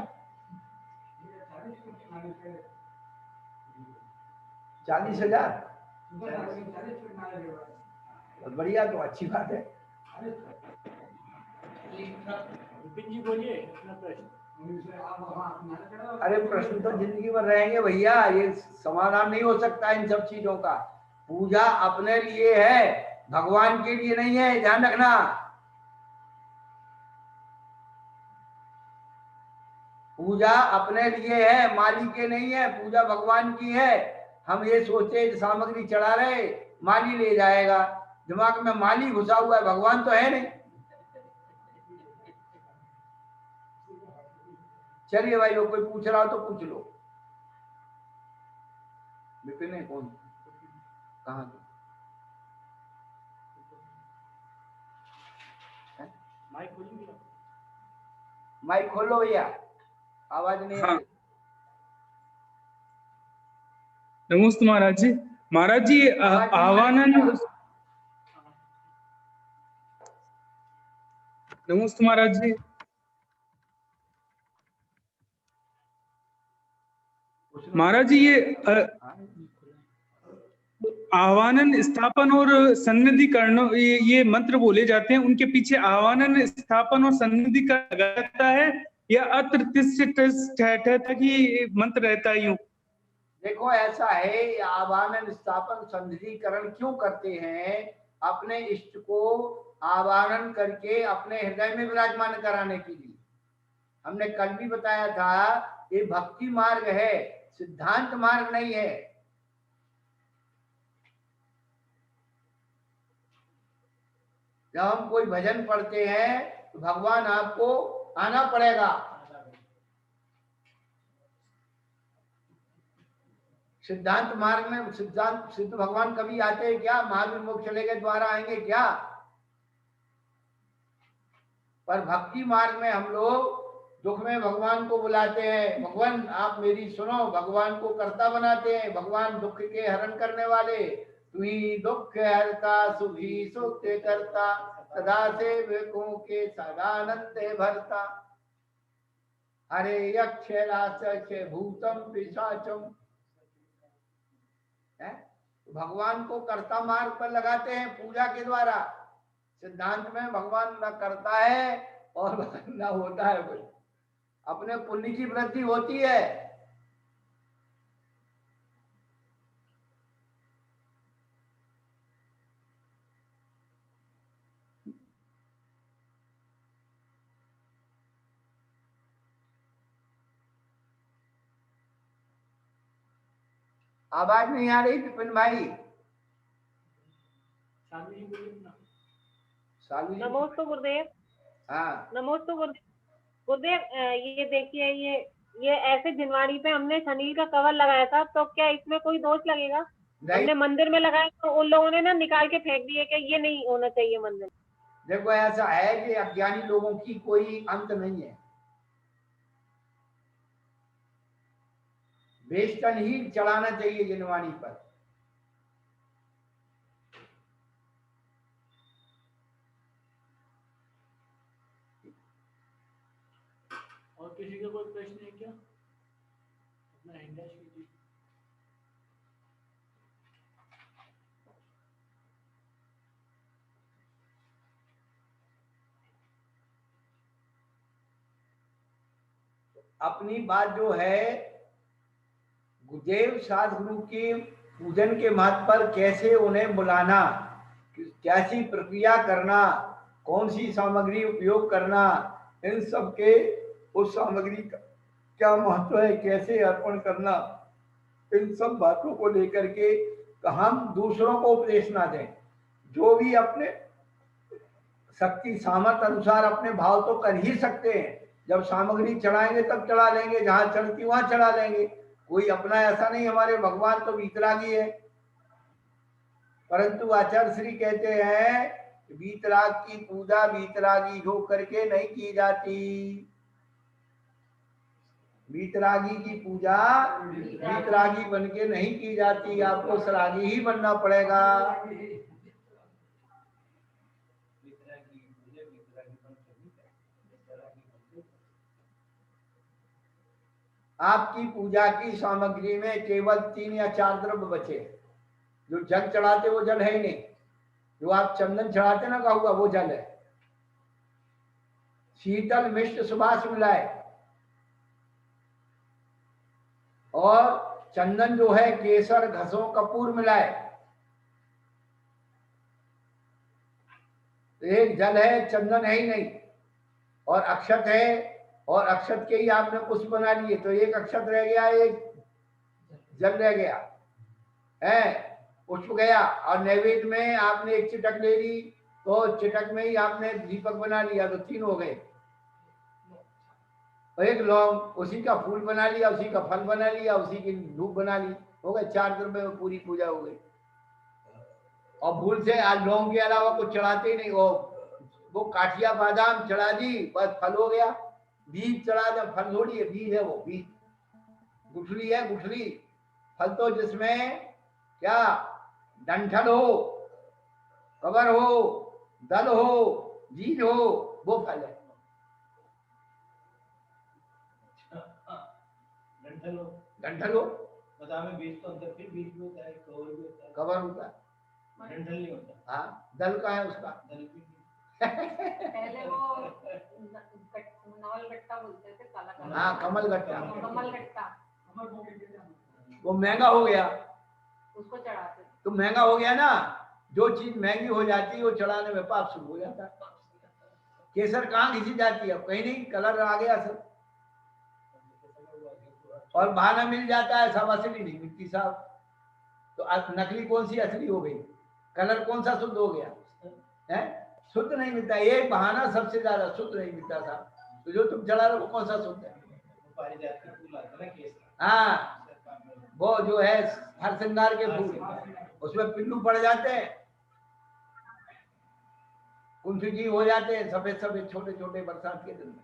40,000 बहुत बढ़िया, तो अच्छी बात है। विपिन जी बोलिए अपना प्रश्न। अरे प्रश्न तो जिंदगी भर रहेंगे भैया, ये समाधान नहीं हो सकता इन सब चीजों का। पूजा अपने लिए है, भगवान के लिए नहीं है, ध्यान रखना। पूजा अपने लिए है, माली के नहीं है, पूजा भगवान की है। हम ये सोचे सामग्री चढ़ा रहे, माली ले जाएगा, दिमाग में माली घुसा हुआ है, भगवान तो है नहीं। चलिए भाई, लोग कोई पूछ रहा हो तो पूछ लो। विपिन है कौन, कहाँ के? माइक खोलो भैया, आवाज नहीं आ रही। नमस्ते महाराज जी। महाराज जी आवानन, नमस्ते महाराज जी। महाराज जी ये आवानन स्थापन और सन्निधिकरण ये मंत्र बोले जाते हैं, उनके पीछे आवानन स्थापन और सन्निधिकरण रहता है या अत्र तक ही मंत्र रहता है? यूं देखो ऐसा है, आवाहन स्थापन संधिकरण क्यों करते हैं? अपने इष्ट को आवाहन करके अपने हृदय में विराजमान कराने के लिए। हमने कल भी बताया था, ये भक्ति मार्ग है, सिद्धांत मार्ग नहीं है। जब हम कोई भजन पढ़ते हैं तो भगवान आपको आना पड़ेगा। सिद्धांत मार्ग में सिद्धांत सिद्ध भगवान कभी आते हैं क्या? महावीर मोक्ष चले के द्वारा आएंगे क्या? पर भक्ति मार्ग में हम लोग दुख में भगवान को बुलाते हैं, भगवान आप मेरी सुनो, भगवान को कर्ता बनाते हैं, भगवान दुख के हरण करने वाले, तू ही दुख हरता सुखी सुख करता, सदा सेवकों के सदानंद भरता, हरे यक्ष राक्षस भूतम पिशाचम। भगवान को कर्ता मार्ग पर लगाते हैं पूजा के द्वारा। सिद्धांत में भगवान न करता है और न होता है कुछ, अपने पुण्य की वृद्धि होती है। आवाज नहीं आ रही विपिन भाई? नमोस्तु गुरुदेव। हाँ नमोस्तु गुरुदेव। ये देखिए, ये ऐसे जिनवाड़ी पे हमने सनील का कवर लगाया था, तो क्या इसमें कोई दोष लगेगा? हमने मंदिर में लगाया तो उन लोगों ने ना निकाल के फेंक दिए कि ये नहीं होना चाहिए मंदिर। देखो ऐसा है कि अज्ञानी लोगों की कोई अंत नहीं है, बेशतन ही चढ़ाना चाहिए जिनवाणी पर। किसी का कोई प्रश्न है क्या? अपना हैंड रैज कीजिए। अपनी बात जो है गुरुदेव सद्गुरु के पूजन के महत्व पर कैसे उन्हें बुलाना, कैसी प्रक्रिया करना, कौन सी सामग्री उपयोग करना, इन सब के उस सामग्री का क्या महत्व है, कैसे अर्पण करना, इन सब बातों को लेकर के हम दूसरों को उपदेश ना दें। जो भी अपने शक्ति सामर्थ्य अनुसार अपने भाव तो कर ही सकते हैं। जब सामग्री चढ़ाएंगे तब चढ़ा लेंगे, जहां चढ़ती वहां चढ़ा लेंगे। कोई अपना ऐसा नहीं, हमारे भगवान तो वीतरागी है। परंतु आचार्य श्री कहते हैं वीतराग की पूजा वीतरागी हो करके नहीं की जाती। वीतरागी की पूजा वीतरागी बन के नहीं की जाती, आपको सरागी ही बनना पड़ेगा। आपकी पूजा की सामग्री में केवल 3 या 4 द्रव्य बचे। जो जल चढ़ाते वो जल है ही नहीं। जो आप चंदन चढ़ाते ना का हुआ वो जल है। शीतल मिष्ट सुबास मिलाए, और चंदन जो है केसर घसों कपूर मिलाए। तो एक जल है, चंदन है ही नहीं। और अक्षत है, और अक्षत के ही आपने पुष्प बना लिए, तो एक अक्षत रह गया, एक जल रह गया है, पुष्प गया। और नैवेद्य में आपने एक चिटक ले ली, तो चिटक में ही आपने दीपक बना लिया, तो 3 हो गए। और एक लौंग, उसी का फूल बना लिया, उसी का फल बना लिया, उसी की धूप बना ली, हो गए 4 द्रव्य में पूरी पूजा हो गई। और भूल से आज लौंग के अलावा कुछ चढ़ाते ही नहीं। वो काठिया बादाम चढ़ा दी, बस फल हो गया। बीज चढ़ा दे, फल थोड़ी है, बीज है वो, बीज गुठली है, गुठली। फल तो जिसमें क्या डंठल हो, कबर हो, दल हो, बीज हो, वो फल है। डंठल हो, बादाम में बीज तो अंदर फिर बीज भी होता है, कवर भी होता है, कबर होता है, डंठल नहीं होता। हाँ, दल का है उसका। दल भी पहले वो नवल गट्टा बोलते थे, काला काला। हाँ, कमल गट्टा। कमल गट्टा, वो महंगा हो गया, उसको चढ़ाते। तो महंगा हो गया ना। जो चीज महंगी हो जाती है वो चढ़ाने में पाप शुरू हो जाता है। केसर कहाँ घिसी जाती है, कहीं नहीं, कलर आ गया सब। और बहाना मिल जाता है, सब असली नहीं मिलती साहब। तो नकली कौन सी असली हो गई, कलर कौन सा शुद्ध हो गया है? शुद्ध नहीं मिलता। ये बहाना सबसे ज्यादा शुद्ध नहीं मिलता साहब। तो जो तुम चढ़ा रहे हो वो कौन सा शुद्ध है? हाँ, वो जो है हर श्रृंगार के फूल, उसमें पिल्लू पड़ जाते हैं, कुंठी जी हो जाते हैं, सफेद सफेद छोटे छोटे बरसात के दिन में।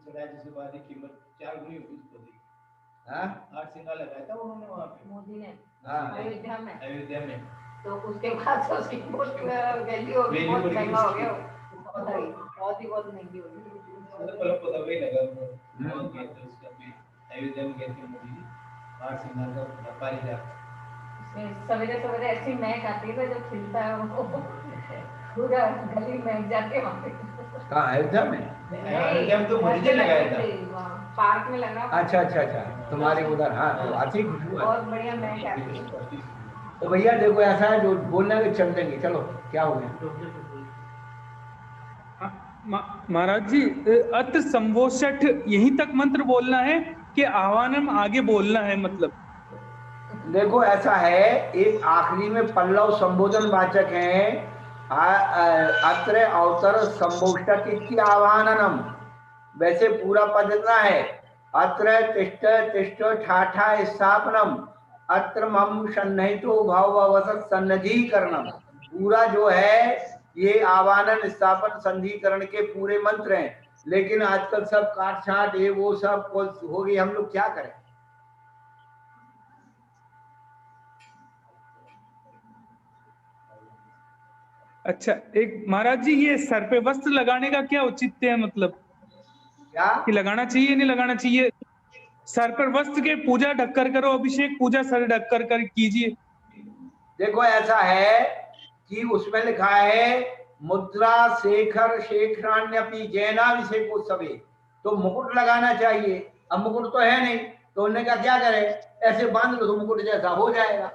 जिसे बाद की कीमत 4 गुनी हुई उसको दी। हाँ, 8 सिंगा लगाया था उन्होंने वहाँ पे, मोदी ने हाँ, अयोध्या में। में। तो उसके बाद से उसकी बहुत वैल्यू हो गई, बहुत महंगा हो गया, बहुत महंगी हो गई। पता वही लगा बहुत गए थे उसका भी, अयोध्या में गए थे मोदी जी, 8 सिंगा का व्यापारी जाता। सवेरे सवेरे ऐसी महक आती है जब खिलता है वो, पूरा गली महक जाती है वहाँ पे। कहाँ, अयोध्या में? अयोध्या में तो मोदी जी लगाया था, पार्क में लगा। अच्छा अच्छा अच्छा, तुम्हारे उधर। हाँ, तो अच्छी खुशबू है, बहुत बढ़िया महक आती है। तो भैया देखो ऐसा है, जो बोलना है चल देंगे। चलो, क्या हो गया? महाराज जी, अत्र संभोषठ यहीं तक मंत्र बोलना है कि आह्वानम आगे बोलना है? मतलब देखो ऐसा है, एक आखिरी में पल्लव संबोधन वाचक है, अत्र अवतर संभोष्टक इति आह्वाननम। वैसे पूरा पद इतना है, अत्र तिष्ठ तिष्ठ ठाठा स्थापनम, अत्र मम सन्निहितो भाववसत सन्निधिकरणम। पूरा जो है ये आवानन स्थापन संधिकरण के पूरे मंत्र हैं। लेकिन आजकल सब काट छाट ये वो सब हो गई, हम लोग क्या करें? अच्छा, एक महाराज जी, ये सर पे वस्त्र लगाने का क्या औचित्य है, मतलब क्या कि लगाना चाहिए नहीं लगाना चाहिए? सर पर वस्त्र के पूजा ढककर करो अभिषेक, पूजा सर ढककर कर कीजिए। देखो ऐसा है कि उसमें लिखा है मुद्रा शेखर शेखरान्यपि जैनाभिषेकोत्सवे, तो मुकुट लगाना चाहिए। अब मुकुट तो है नहीं, तो उन्होंने कहा क्या करे, ऐसे बांध लो तो मुकुट जैसा हो जाएगा।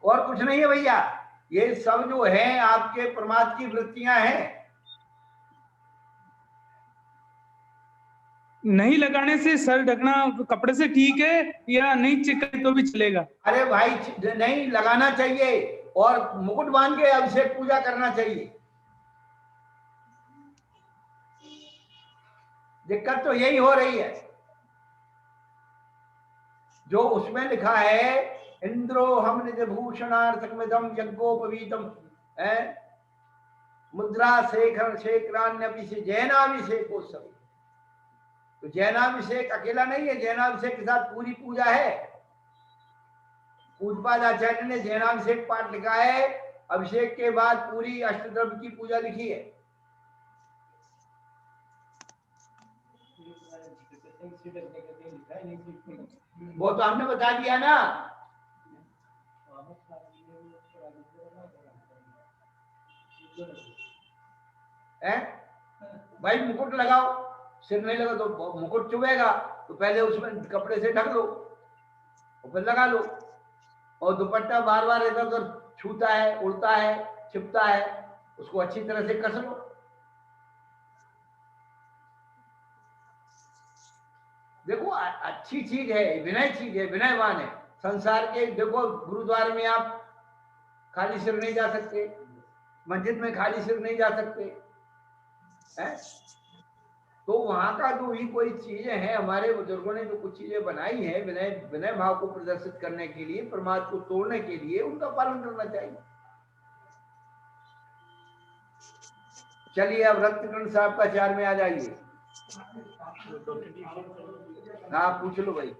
और कुछ नहीं है भैया, ये सब जो है आपके प्रमाद की वृत्तियां हैं। नहीं लगाने से सर ढकना कपड़े से ठीक है या नहीं चिकने तो भी चलेगा? अरे भाई नहीं लगाना चाहिए और मुकुट बांध के अभिषेक पूजा करना चाहिए। दिक्कत तो यही हो रही है जो उसमें लिखा है, इंद्रो हम निज भूषणार्थकमिदं यज्ञोपवीतम है, मुद्रा शेखर शेखरान्यपि से जैनाभिषेकोत्सव। तो जैनाभिषेक अकेला नहीं है, जैनाभिषेक के साथ पूरी पूजा है। पूजपाद आचार्य ने जैनाभिषेक पाठ लिखा है, अभिषेक के बाद पूरी अष्टद्रव्य की पूजा लिखी है। वो तो हमने बता दिया ना। है भाई, मुकुट लगाओ, सिर नहीं लगा तो मुकुट चुभेगा, तो पहले उसमें कपड़े से ढक लो और फिर लगा लो। और दुपट्टा बार बार इधर उधर छूता है, उड़ता है, छिपता है, उसको अच्छी तरह से कस लो। देखो अच्छी चीज है, विनय चीज है, विनयवान है। संसार के देखो गुरुद्वारे में आप खाली सिर नहीं जा सकते, मस्जिद में खाली सिर नहीं जा सकते है? तो वहां का जो ही कोई चीजें हैं, हमारे बुजुर्गों ने जो कुछ चीजें बनाई हैं विनय विनय भाव को प्रदर्शित करने के लिए, प्रमाद को तोड़ने के लिए, उनका पालन करना चाहिए। चलिए अब रत्नकर्ण साहब का 4 में आ जाइए। हाँ पूछ लो भाई।